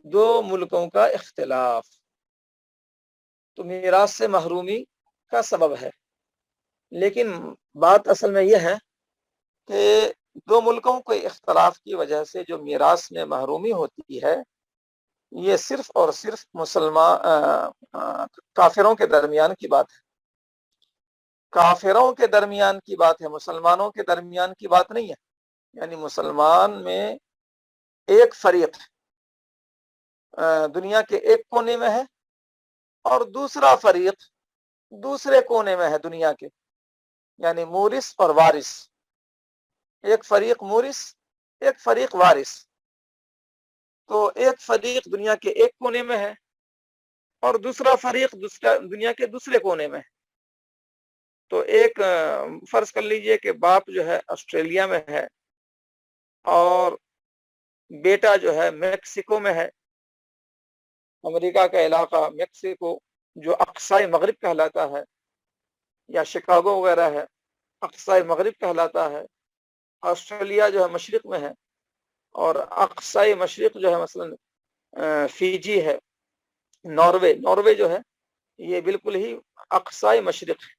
دو ملکوں کا اختلاف تو میراث سے محرومی کا سبب ہے. لیکن بات اصل میں یہ ہے کہ دو ملکوں کے اختلاف کی وجہ سے جو میراث میں محرومی ہوتی ہے یہ صرف اور صرف کافروں کے درمیان کی بات ہے، کافروں کے درمیان کی بات ہے، مسلمانوں کے درمیان کی بات نہیں ہے۔ یعنی مسلمان میں ایک فریق دنیا کے ایک کونے میں ہے اور دوسرا فریق دوسرے کونے میں ہے دنیا کے، یعنی مورث اور وارث، ایک فریق مورث ایک فریق وارث۔ تو ایک فریق دنیا کے ایک کونے میں ہے اور دوسرا فریق دنیا کے دوسرے کونے میں ہے۔ تو ایک فرض کر لیجئے کہ باپ جو ہے آسٹریلیا میں ہے اور بیٹا جو ہے میکسیکو میں ہے، امریکہ کا علاقہ میکسیکو جو اقصی مغرب کہلاتا ہے، یا شکاگو وغیرہ ہے اقصی مغرب کہلاتا ہے، آسٹریلیا جو ہے مشرق میں ہے، اور اقصی مشرق جو ہے مثلا فیجی ہے، ناروے جو ہے یہ بالکل ہی اقصی مشرق ہے،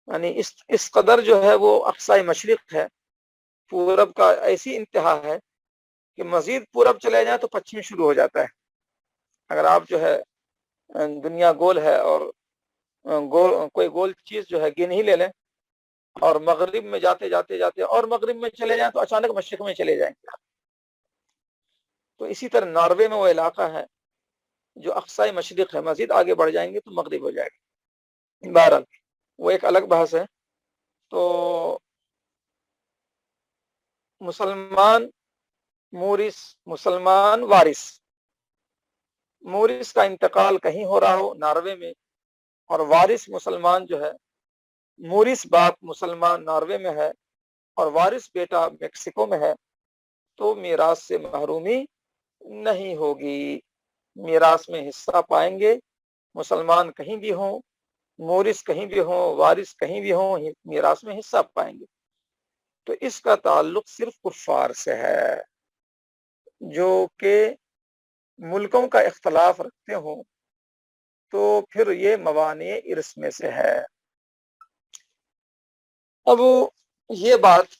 یعنی اس قدر جو ہے وہ اقصی مشرق ہے، پورب کا ایسی انتہا ہے کہ مزید پورب چلے جائیں تو پچھم شروع ہو جاتا ہے۔ اگر آپ جو ہے دنیا گول ہے اور کوئی گول چیز جو ہے گن ہی لے لیں اور مغرب میں جاتے جاتے جاتے اور مغرب میں چلے جائیں تو اچانک مشرق میں چلے جائیں گے۔ تو اسی طرح ناروے میں وہ علاقہ ہے جو اقصی مشرق ہے، مزید آگے بڑھ جائیں گے تو مغرب ہو جائے گا۔ بہرحال وہ ایک الگ بحث ہے۔ تو مسلمان مورث، مسلمان وارث، مورث کا انتقال کہیں ہو رہا ہو ناروے میں، اور وارث مسلمان جو ہے، مورث باپ مسلمان ناروے میں ہے اور وارث بیٹا میکسیکو میں ہے، تو میراث سے محرومی نہیں ہوگی، میراث میں حصہ پائیں گے، مسلمان کہیں بھی ہوں، مورث کہیں بھی ہوں، وارث کہیں بھی ہوں، میراث میں حصہ پائیں گے۔ تو اس کا تعلق صرف کفار سے ہے جو کہ ملکوں کا اختلاف رکھتے ہوں، تو پھر یہ موانع ارث میں سے ہے۔ اب یہ بات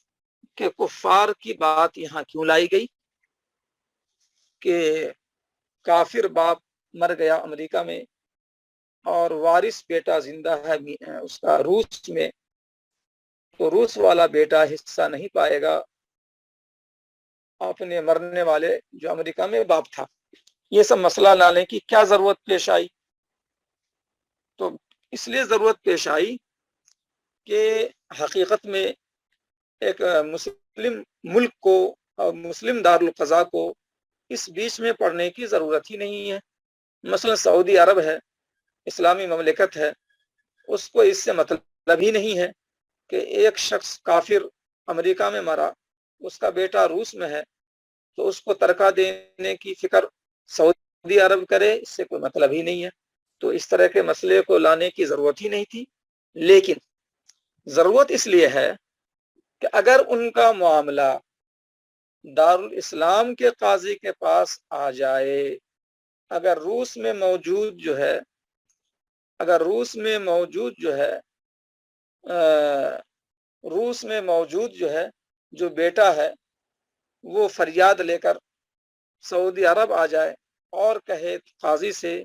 کہ کفار کی بات یہاں کیوں لائی گئی کہ کافر باپ مر گیا امریکہ میں اور وارث بیٹا زندہ ہے اس کا روس میں، تو روس والا بیٹا حصہ نہیں پائے گا اپنے مرنے والے جو امریکہ میں باپ تھا۔ یہ سب مسئلہ لانے کی کیا ضرورت پیش آئی؟ تو اس لیے ضرورت پیش آئی کہ حقیقت میں ایک مسلم ملک کو اور مسلم دارالقضاء کو اس بیچ میں پڑھنے کی ضرورت ہی نہیں ہے۔ مثلا سعودی عرب ہے، اسلامی مملکت ہے، اس کو اس سے مطلب ہی نہیں ہے کہ ایک شخص کافر امریکہ میں مرا، اس کا بیٹا روس میں ہے، تو اس کو ترکہ دینے کی فکر سعودی عرب کرے، اس سے کوئی مطلب ہی نہیں ہے۔ تو اس طرح کے مسئلے کو لانے کی ضرورت ہی نہیں تھی۔ لیکن ضرورت اس لیے ہے کہ اگر ان کا معاملہ دارالاسلام کے قاضی کے پاس آ جائے، اگر روس میں موجود جو ہے جو بیٹا ہے وہ فریاد لے کر سعودی عرب آ جائے اور کہے قاضی سے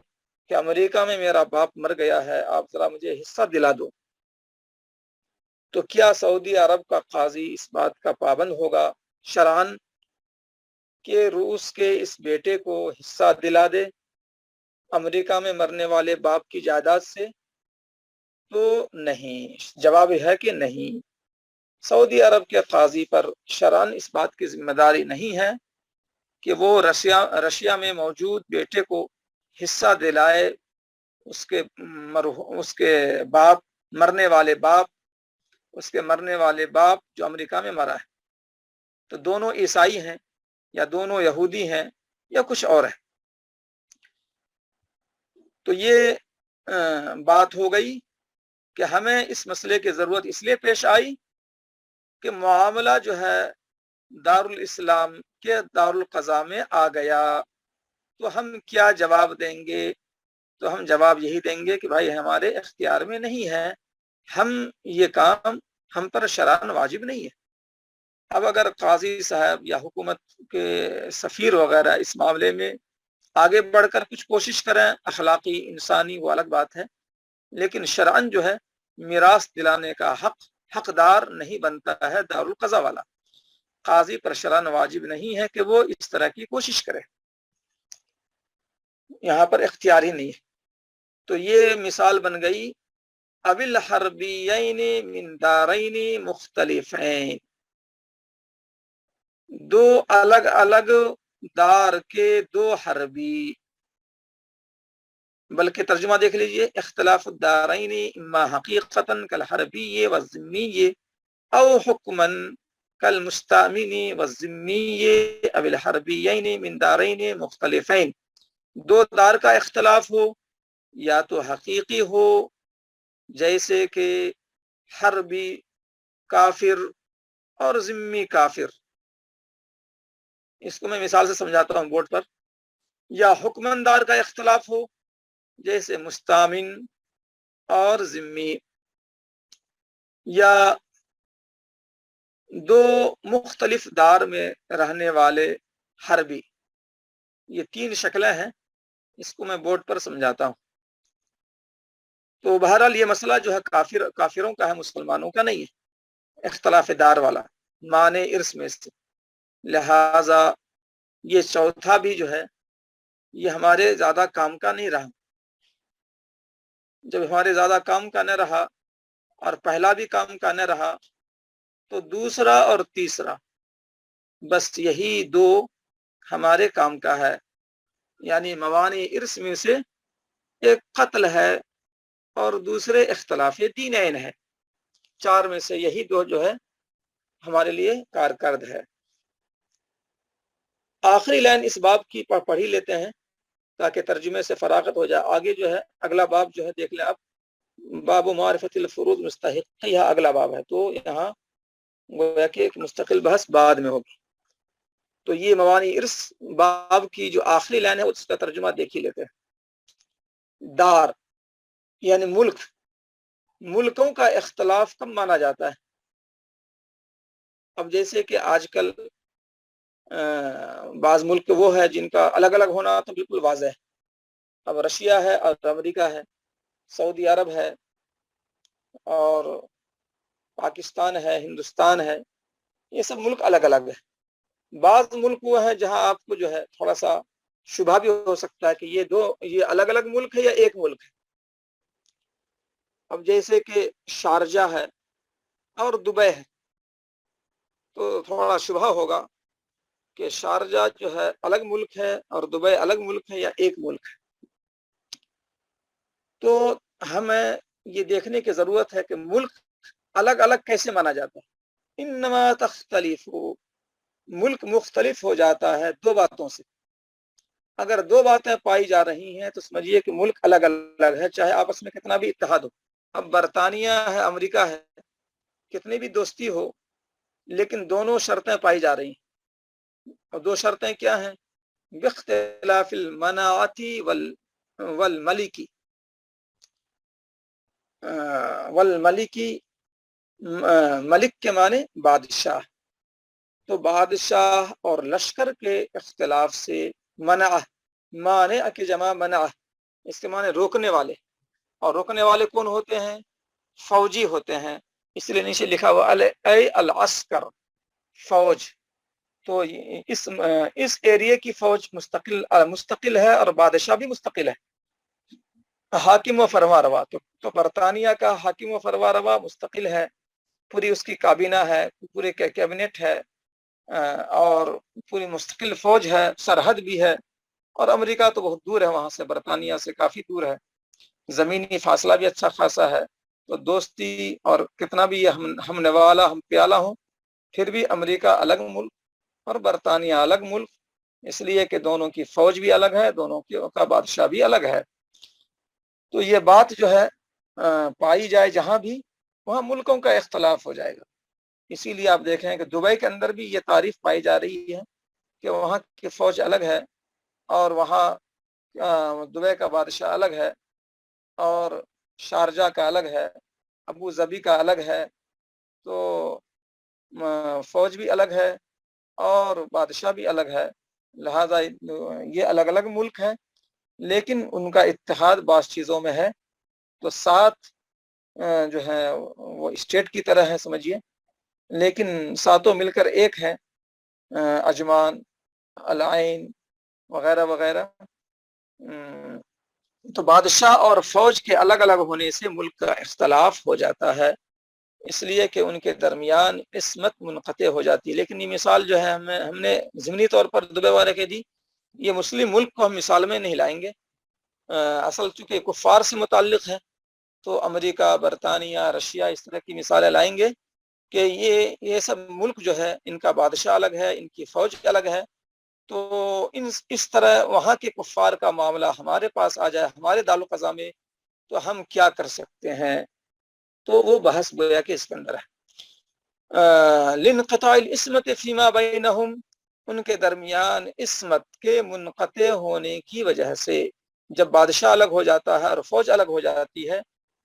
کہ امریکہ میں میرا باپ مر گیا ہے، آپ ذرا مجھے حصہ دلا دو، تو کیا سعودی عرب کا قاضی اس بات کا پابند ہوگا شرعاً کہ روس کے اس بیٹے کو حصہ دلا دے امریکہ میں مرنے والے باپ کی جائیداد سے؟ تو نہیں، جواب ہے کہ نہیں۔ سعودی عرب کے قاضی پر شرعاً اس بات کی ذمہ داری نہیں ہے کہ وہ رشیا میں موجود بیٹے کو حصہ دلائے اس کے باپ مرنے والے باپ جو امریکہ میں مرا ہے، تو دونوں عیسائی ہیں یا دونوں یہودی ہیں یا کچھ اور ہے۔ تو یہ بات ہو گئی کہ ہمیں اس مسئلے کی ضرورت اس لیے پیش آئی کہ معاملہ جو ہے دارالاسلام کے دارالقضاء میں آ گیا، تو ہم کیا جواب دیں گے؟ تو ہم جواب یہی دیں گے کہ بھائی ہمارے اختیار میں نہیں ہے، یہ کام ہم پر شرعاً واجب نہیں ہے۔ اب اگر قاضی صاحب یا حکومت کے سفیر وغیرہ اس معاملے میں آگے بڑھ کر کچھ کوشش کریں اخلاقی انسانی، وہ الگ بات ہے، لیکن شرعن جو ہے میراث دلانے کا حقدار نہیں بنتا ہے دارالقضا والا۔ قاضی پر شرعن واجب نہیں ہے کہ وہ اس طرح کی کوشش کرے، یہاں پر اختیاری نہیں ہے۔ تو یہ مثال بن گئی اب الحربیین من دارین مختلفین، دو الگ الگ دار کے دو حربی، بلکہ ترجمہ دیکھ لیجئے، اختلاف الدارین اما حقیقتا کالحربی والذمی او حکما کالمستامن والذمی اب الحربیین من دارین مختلفین، دو دار کا اختلاف ہو یا تو حقیقی ہو، جیسے کہ حربی کافر اور ذمی کافر، اس کو میں مثال سے سمجھاتا ہوں بورڈ پر، یا حکمن دار کا اختلاف ہو جیسے مستامن اور ذمی، یا دو مختلف دار میں رہنے والے حربی، یہ تین شکلیں ہیں، اس کو میں بورڈ پر سمجھاتا ہوں۔ تو بہرحال یہ مسئلہ جو ہے کافروں کا ہے، مسلمانوں کا نہیں ہے، اختلاف دار والا معنی ارث میں سے، لہذا یہ چوتھا بھی جو ہے یہ ہمارے زیادہ کام کا نہیں رہا۔ جب ہمارے زیادہ کام کا نہ رہا اور پہلا بھی کام کا نہ رہا تو دوسرا اور تیسرا بس یہی دو ہمارے کام کا ہے، یعنی موانع ارث میں سے ایک قتل ہے اور دوسرے اختلاف دینین ہے، چار میں سے یہی دو جو ہے ہمارے لیے کارکرد ہے۔ آخری لائن اس باب کی پڑھ ہی لیتے ہیں تاکہ ترجمے سے فراغت ہو جائے۔ آگے جو ہے اگلا باب جو ہے دیکھ لیں آپ، باب معرفت الفروض مستحق، یہ اگلا باب ہے، تو یہاں گویا کہ ایک مستقل بحث بعد میں ہوگی۔ تو یہ موانع ارث باب کی جو آخری لائن ہے اس کا ترجمہ دیکھ ہی لیتے ہیں۔ دار یعنی ملک، ملکوں کا اختلاف کب مانا جاتا ہے؟ اب جیسے کہ آج کل بعض ملک وہ ہے جن کا الگ الگ ہونا تو بالکل واضح ہے، اب رشیا ہے اور امریکہ ہے، سعودی عرب ہے اور پاکستان ہے، ہندوستان ہے، یہ سب ملک الگ الگ ہے۔ بعض ملک وہ ہے جہاں آپ کو جو ہے تھوڑا سا شبہ بھی ہو سکتا ہے کہ یہ الگ الگ ملک ہے یا ایک ملک ہے۔ اب جیسے کہ شارجہ ہے اور دبئی ہے تو تھوڑا شبہ ہوگا کہ شارجہ جو ہے الگ ملک ہے اور دبئی الگ ملک ہے یا ایک ملک ہے۔ تو ہمیں یہ دیکھنے کی ضرورت ہے کہ ملک الگ الگ کیسے مانا جاتا ہے۔ انما تختلف، ملک مختلف ہو جاتا ہے دو باتوں سے۔ اگر دو باتیں پائی جا رہی ہیں تو سمجھیے کہ ملک الگ الگ ہے، چاہے آپس میں کتنا بھی اتحاد ہو۔ اب برطانیہ ہے، امریکہ ہے، کتنی بھی دوستی ہو لیکن دونوں شرطیں پائی جا رہی ہیں، اور دو شرطیں کیا ہیں؟ باختلاف المناعتی والملکی، والملکی ملک کے معنی بادشاہ، تو بادشاہ اور لشکر کے اختلاف سے منع، مانع کی جمع منع، اس کے معنی روکنے والے، اور روکنے والے کون ہوتے ہیں؟ فوجی ہوتے ہیں، اس لیے نیچے لکھا ہوا اے العسکر، فوج۔ تو اس ایریے کی فوج مستقل ہے اور بادشاہ بھی مستقل ہے، حاکم و فرما روا۔ تو برطانیہ کا حاکم و فرما روا مستقل ہے، پوری اس کی کابینہ ہے، پورے کیبنٹ ہے، اور پوری مستقل فوج ہے، سرحد بھی ہے۔ اور امریکہ تو بہت دور ہے وہاں سے، برطانیہ سے کافی دور ہے، زمینی فاصلہ بھی اچھا خاصا ہے۔ تو دوستی اور کتنا بھی ہم نوالا ہم پیالہ ہوں، پھر بھی امریکہ الگ ملک اور برطانیہ الگ ملک، اس لیے کہ دونوں کی فوج بھی الگ ہے، دونوں کا بادشاہ بھی الگ ہے۔ تو یہ بات جو ہے پائی جائے جہاں بھی، وہاں ملکوں کا اختلاف ہو جائے گا۔ اسی لیے آپ دیکھیں کہ دبئی کے اندر بھی یہ تعریف پائی جا رہی ہے کہ وہاں کی فوج الگ ہے، اور وہاں دبئی کا بادشاہ الگ ہے، اور شارجہ کا الگ ہے، ابو ظبی کا الگ ہے، تو فوج بھی الگ ہے اور بادشاہ بھی الگ ہے۔ لہذا یہ الگ الگ ملک ہیں لیکن ان کا اتحاد بعض چیزوں میں ہے. تو 7 جو ہے وہ اسٹیٹ کی طرح ہے سمجھیے، لیکن 7 مل کر ایک ہیں، عجمان، العین وغیرہ وغیرہ. تو بادشاہ اور فوج کے الگ الگ ہونے سے ملک کا اختلاف ہو جاتا ہے، اس لیے کہ ان کے درمیان عصمت منقطع ہو جاتی ہے. لیکن یہ مثال جو ہے ہم نے ضمنی طور پر دبے والے کے دی، یہ مسلم ملک کو ہم مثال میں نہیں لائیں گے. اصل چونکہ کفار سے متعلق ہے تو امریکہ، برطانیہ، رشیا اس طرح کی مثالیں لائیں گے کہ یہ سب ملک جو ہے ان کا بادشاہ الگ ہے، ان کی فوج الگ ہے. تو اس طرح وہاں کے کفار کا معاملہ ہمارے پاس آ جائے، ہمارے دار القضا میں، تو ہم کیا کر سکتے ہیں؟ تو وہ بحث گویا کہ اس کے اندر ہے. لانقطاع العصمت فیما بینہم، ان کے درمیان عصمت کے منقطع ہونے کی وجہ سے جب بادشاہ الگ ہو جاتا ہے اور فوج الگ ہو جاتی ہے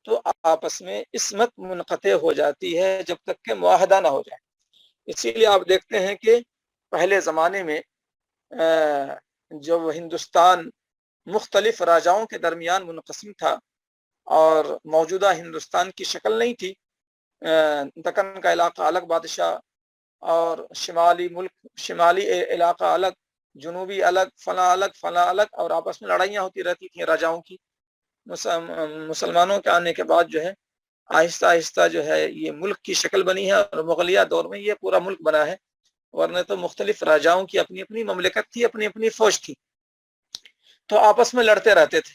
تو آپس میں عصمت منقطع ہو جاتی ہے جب تک کہ معاہدہ نہ ہو جائے. اسی لیے آپ دیکھتے ہیں کہ پہلے زمانے میں جب ہندوستان مختلف راجاؤں کے درمیان منقسم تھا اور موجودہ ہندوستان کی شکل نہیں تھی، دکن کا علاقہ الگ بادشاہ اور شمالی علاقہ الگ، جنوبی الگ، فلاں الگ فلاں الگ، اور آپس میں لڑائیاں ہوتی رہتی تھیں راجاؤں کی. مسلمانوں کے آنے کے بعد جو ہے آہستہ آہستہ جو ہے یہ ملک کی شکل بنی ہے، اور مغلیہ دور میں یہ پورا ملک بنا ہے. ورنہ تو مختلف راجاؤں کی اپنی اپنی مملکت تھی، اپنی اپنی فوج تھی، تو آپس میں لڑتے رہتے تھے.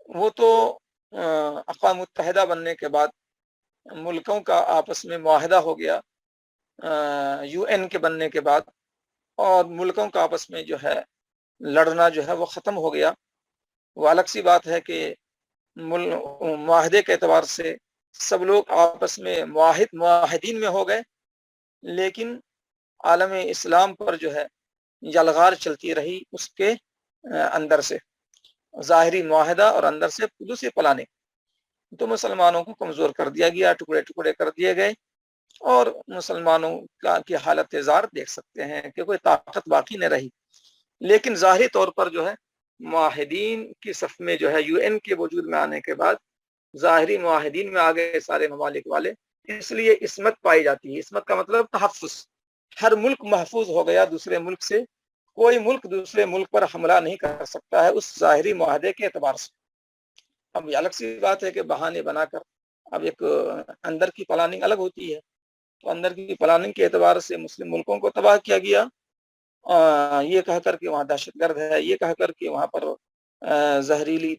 وہ تو اقوام متحدہ بننے کے بعد ملکوں کا آپس میں معاہدہ ہو گیا، یو این کے بننے کے بعد، اور ملکوں کا آپس میں جو ہے لڑنا جو ہے وہ ختم ہو گیا. وہ الگ سی بات ہے کہ معاہدے کے اعتبار سے سب لوگ آپس میں معاہدین میں ہو گئے، لیکن عالم اسلام پر جو ہے یلغار چلتی رہی اس کے اندر سے، ظاہری معاہدہ اور اندر سے دوسری پلاننگ. تو مسلمانوں کو کمزور کر دیا گیا، ٹکڑے ٹکڑے کر دیے گئے، اور مسلمانوں کی حالت زار دیکھ سکتے ہیں کہ کوئی طاقت باقی نہ رہی. لیکن ظاہری طور پر جو ہے معاہدین کی صف میں جو ہے یو این کے وجود میں آنے کے بعد ظاہری معاہدین میں آ گئے سارے ممالک والے، اس لیے عصمت پائی جاتی ہے. عصمت کا مطلب تحفظ، ہر ملک محفوظ ہو گیا دوسرے ملک سے، کوئی ملک دوسرے ملک پر حملہ نہیں کر سکتا ہے اس ظاہری معاہدے کے اعتبار سے. اب یہ الگ سی بات ہے کہ بہانے بنا کر اب ایک اندر کی پلاننگ الگ ہوتی ہے. تو اندر کی پلاننگ کے اعتبار سے مسلم ملکوں کو تباہ کیا گیا، یہ کہہ کر کہ وہاں دہشت گرد ہے، یہ کہہ کر کہ وہاں پر زہریلی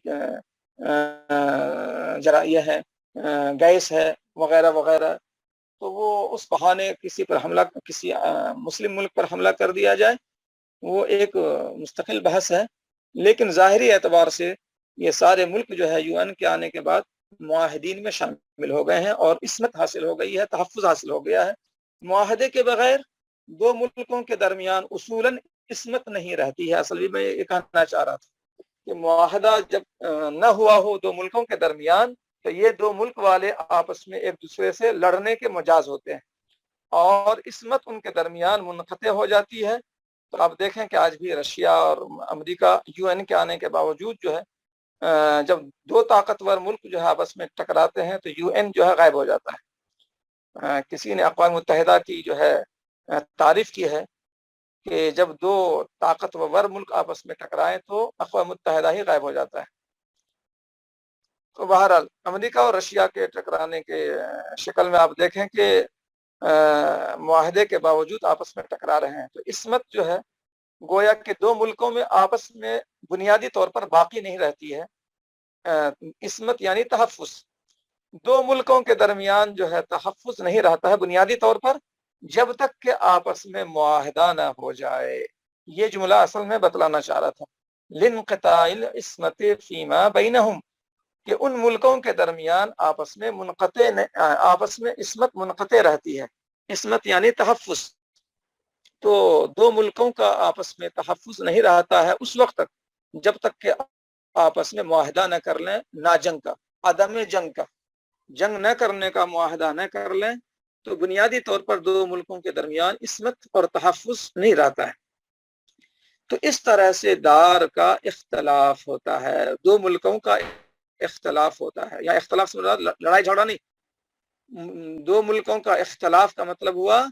یہ ہے، گیس ہے وغیرہ وغیرہ. تو وہ اس بہانے کسی پر حملہ، کسی مسلم ملک پر حملہ کر دیا جائے، وہ ایک مستقل بحث ہے. لیکن ظاہری اعتبار سے یہ سارے ملک جو ہے یو این کے آنے کے بعد معاہدین میں شامل ہو گئے ہیں اور عصمت حاصل ہو گئی ہے، تحفظ حاصل ہو گیا ہے. معاہدے کے بغیر دو ملکوں کے درمیان اصولاً عصمت نہیں رہتی ہے. اصل بھی میں یہ کہنا چاہ رہا تھا کہ معاہدہ جب نہ ہوا ہو دو ملکوں کے درمیان تو یہ دو ملک والے آپس میں ایک دوسرے سے لڑنے کے مجاز ہوتے ہیں اور عصمت ان کے درمیان منقطع ہو جاتی ہے. تو آپ دیکھیں کہ آج بھی رشیا اور امریکہ یو این کے آنے کے باوجود جو ہے جب دو طاقتور ملک جو ہے آپس میں ٹکراتے ہیں تو یو این جو ہے غائب ہو جاتا ہے. کسی نے اقوام متحدہ کی جو ہے تعریف کی ہے کہ جب دو طاقتور ملک آپس میں ٹکرائیں تو اقوام متحدہ ہی غائب ہو جاتا ہے. تو بہرحال امریکہ اور رشیا کے ٹکرانے کے شکل میں آپ دیکھیں کہ معاہدے کے باوجود آپس میں ٹکرا رہے ہیں. تو عصمت جو ہے گویا کہ دو ملکوں میں آپس میں بنیادی طور پر باقی نہیں رہتی ہے. عصمت یعنی تحفظ، دو ملکوں کے درمیان جو ہے تحفظ نہیں رہتا ہے بنیادی طور پر جب تک کہ آپس میں معاہدہ نہ ہو جائے. یہ جملہ اصل میں بتلانا چاہ رہا تھا، لانقطاع العصمت فیما بینہم، کہ ان ملکوں کے درمیان آپس میں عصمت منقطع رہتی ہے. عصمت یعنی تحفظ. تو دو ملکوں کا آپس میں تحفظ نہیں رہتا ہے اس وقت تک جب تک کہ آپس میں معاہدہ نہ کر لیں، نہ جنگ کا، عدم جنگ نہ کرنے کا معاہدہ نہ کر لیں تو بنیادی طور پر دو ملکوں کے درمیان عصمت اور تحفظ نہیں رہتا ہے. تو اس طرح سے دار کا اختلاف ہوتا ہے، دو ملکوں کا اختلاف ہوتا ہے، یا اختلاف سے مراد لڑائی جھگڑا نہیں، دو ملکوں کا اختلاف کا مطلب ہوا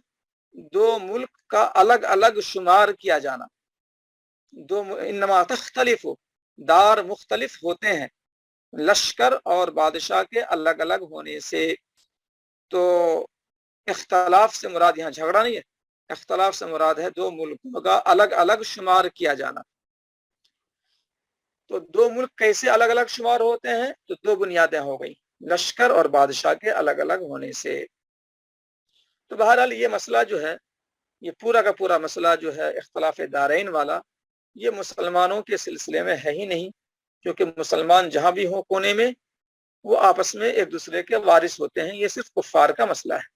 دو ملک کا الگ الگ شمار کیا جانا. انما تختلف، دار مختلف ہوتے ہیں لشکر اور بادشاہ کے الگ الگ ہونے سے. تو اختلاف سے مراد یہاں جھگڑا نہیں ہے، اختلاف سے مراد ہے دو ملکوں کا الگ الگ شمار کیا جانا. تو دو ملک کیسے الگ الگ شمار ہوتے ہیں؟ تو دو بنیادیں ہو گئی، لشکر اور بادشاہ کے الگ الگ ہونے سے. تو بہرحال یہ مسئلہ جو ہے، یہ پورا کا پورا مسئلہ جو ہے اختلاف دارین والا، یہ مسلمانوں کے سلسلے میں ہے ہی نہیں، کیونکہ مسلمان جہاں بھی ہوں کونے میں وہ آپس میں ایک دوسرے کے وارث ہوتے ہیں، یہ صرف کفار کا مسئلہ ہے.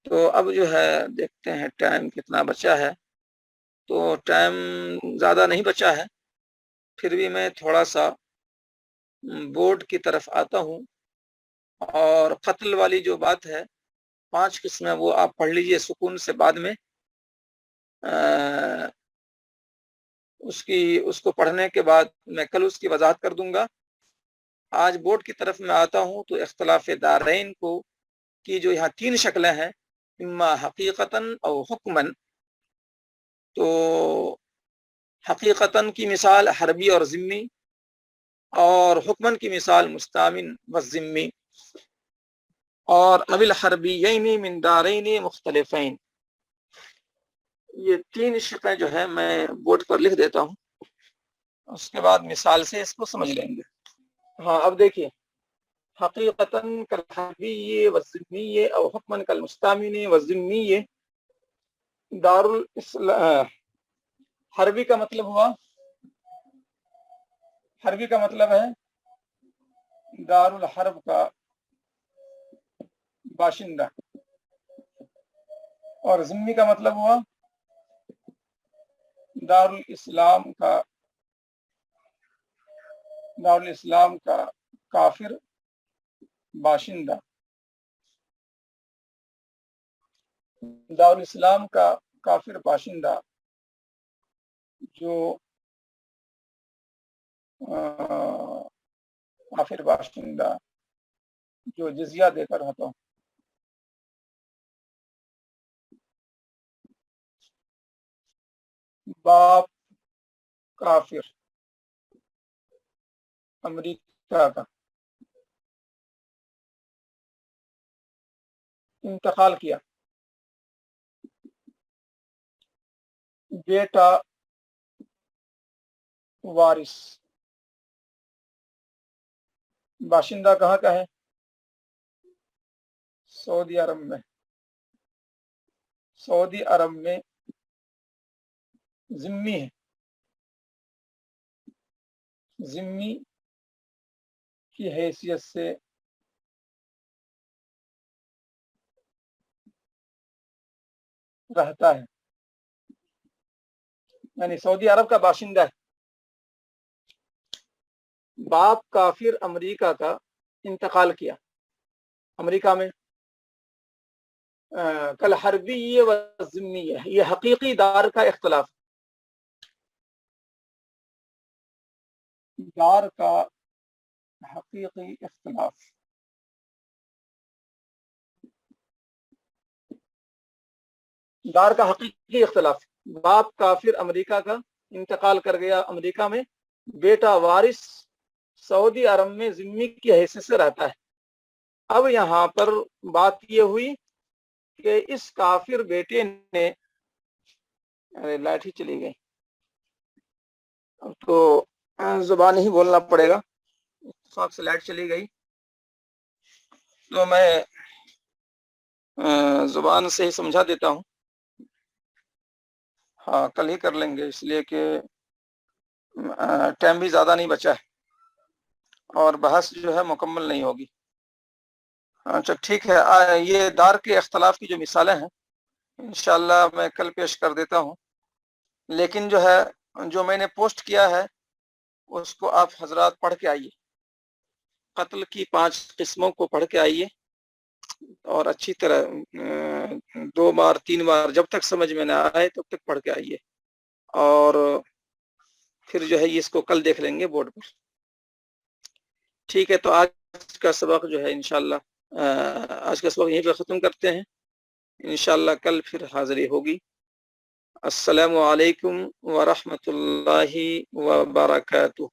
تو اب جو ہے دیکھتے ہیں ٹائم کتنا بچا ہے. تو ٹائم زیادہ نہیں بچا ہے، پھر بھی میں تھوڑا سا بورڈ کی طرف آتا ہوں. اور قتل والی جو بات ہے 5 قسمیں وہ آپ پڑھ لیجئے سکون سے، بعد میں اس کو پڑھنے کے بعد میں کل اس کی وضاحت کر دوں گا. آج بورڈ کی طرف میں آتا ہوں. تو اختلاف دارین کو کی جو یہاں 3 شکلیں ہیں، اما حقیقتاً او حکماً. تو حقیقتاً کی مثال حربی اور ذمی، اور حکماً کی مثال مستامن و ذمی. اور اب الحربیین من دارین مختلفین. یہ 3 شکلیں جو ہے میں بورڈ پر لکھ دیتا ہوں، اس کے بعد مثال سے اس کو سمجھ لیں گے. ہاں اب دیکھیے، حقیقتاً کالحربی والذمی او حکماً کالمستامن والذمی. دار الاسلام حربی کا مطلب ہوا، حربی کا مطلب ہے دار الحرب کا باشندہ، اور ذمی کا مطلب ہوا دار الاسلام کا کافر باشندہ. دار الاسلام کا کافر باشندہ جو کافر باشندہ جو جزیہ دے کر رہتا ہوں. باپ کافر امریکہ کا انتقال کیا، بیٹا وارث. باشندہ کہاں کا ہے؟ سعودی عرب میں. سعودی عرب میں ذمی ہے، ذمی کی حیثیت سے رہتا ہے، یعنی سعودی عرب کا باشندہ ہے. باپ کافر امریکہ کا انتقال کیا امریکہ میں. کل حربی و ذمی، یہ حقیقی دار کا اختلاف، دار کا حقیقی اختلاف. دار کا حقیقی اختلاف، باپ کافر امریکہ کا انتقال کر گیا امریکہ میں، بیٹا وارث سعودی عرب میں ذمی کی حیثیت سے رہتا ہے. اب یہاں پر بات یہ ہوئی کہ اس کافر بیٹے نے، ارے لائٹ ہی چلی گئی، اب تو زبان ہی بولنا پڑے گا. اتفاق سے لائٹ چلی گئی تو میں زبان سے ہی سمجھا دیتا ہوں. ہاں کل ہی کر لیں گے، اس لیے کہ ٹائم بھی زیادہ نہیں بچا ہے اور بحث جو ہے مکمل نہیں ہوگی. اچھا ٹھیک ہے، یہ دار کے اختلاف کی جو مثالیں ہیں انشاءاللہ میں کل پیش کر دیتا ہوں. لیکن جو ہے جو میں نے پوسٹ کیا ہے اس کو آپ حضرات پڑھ کے آئیے، قتل کی 5 قسموں کو پڑھ کے آئیے، اور اچھی طرح 2 بار 3 بار جب تک سمجھ میں نہ آئے تب تک پڑھ کے آئیے. اور پھر جو ہے اس کو کل دیکھ لیں گے بورڈ پر. ٹھیک ہے، تو آج کا سبق جو ہے انشاءاللہ آج کا سبق یہیں پہ ختم کرتے ہیں. انشاءاللہ کل پھر حاضری ہوگی. السلام علیکم ورحمۃ اللہ وبرکاتہ.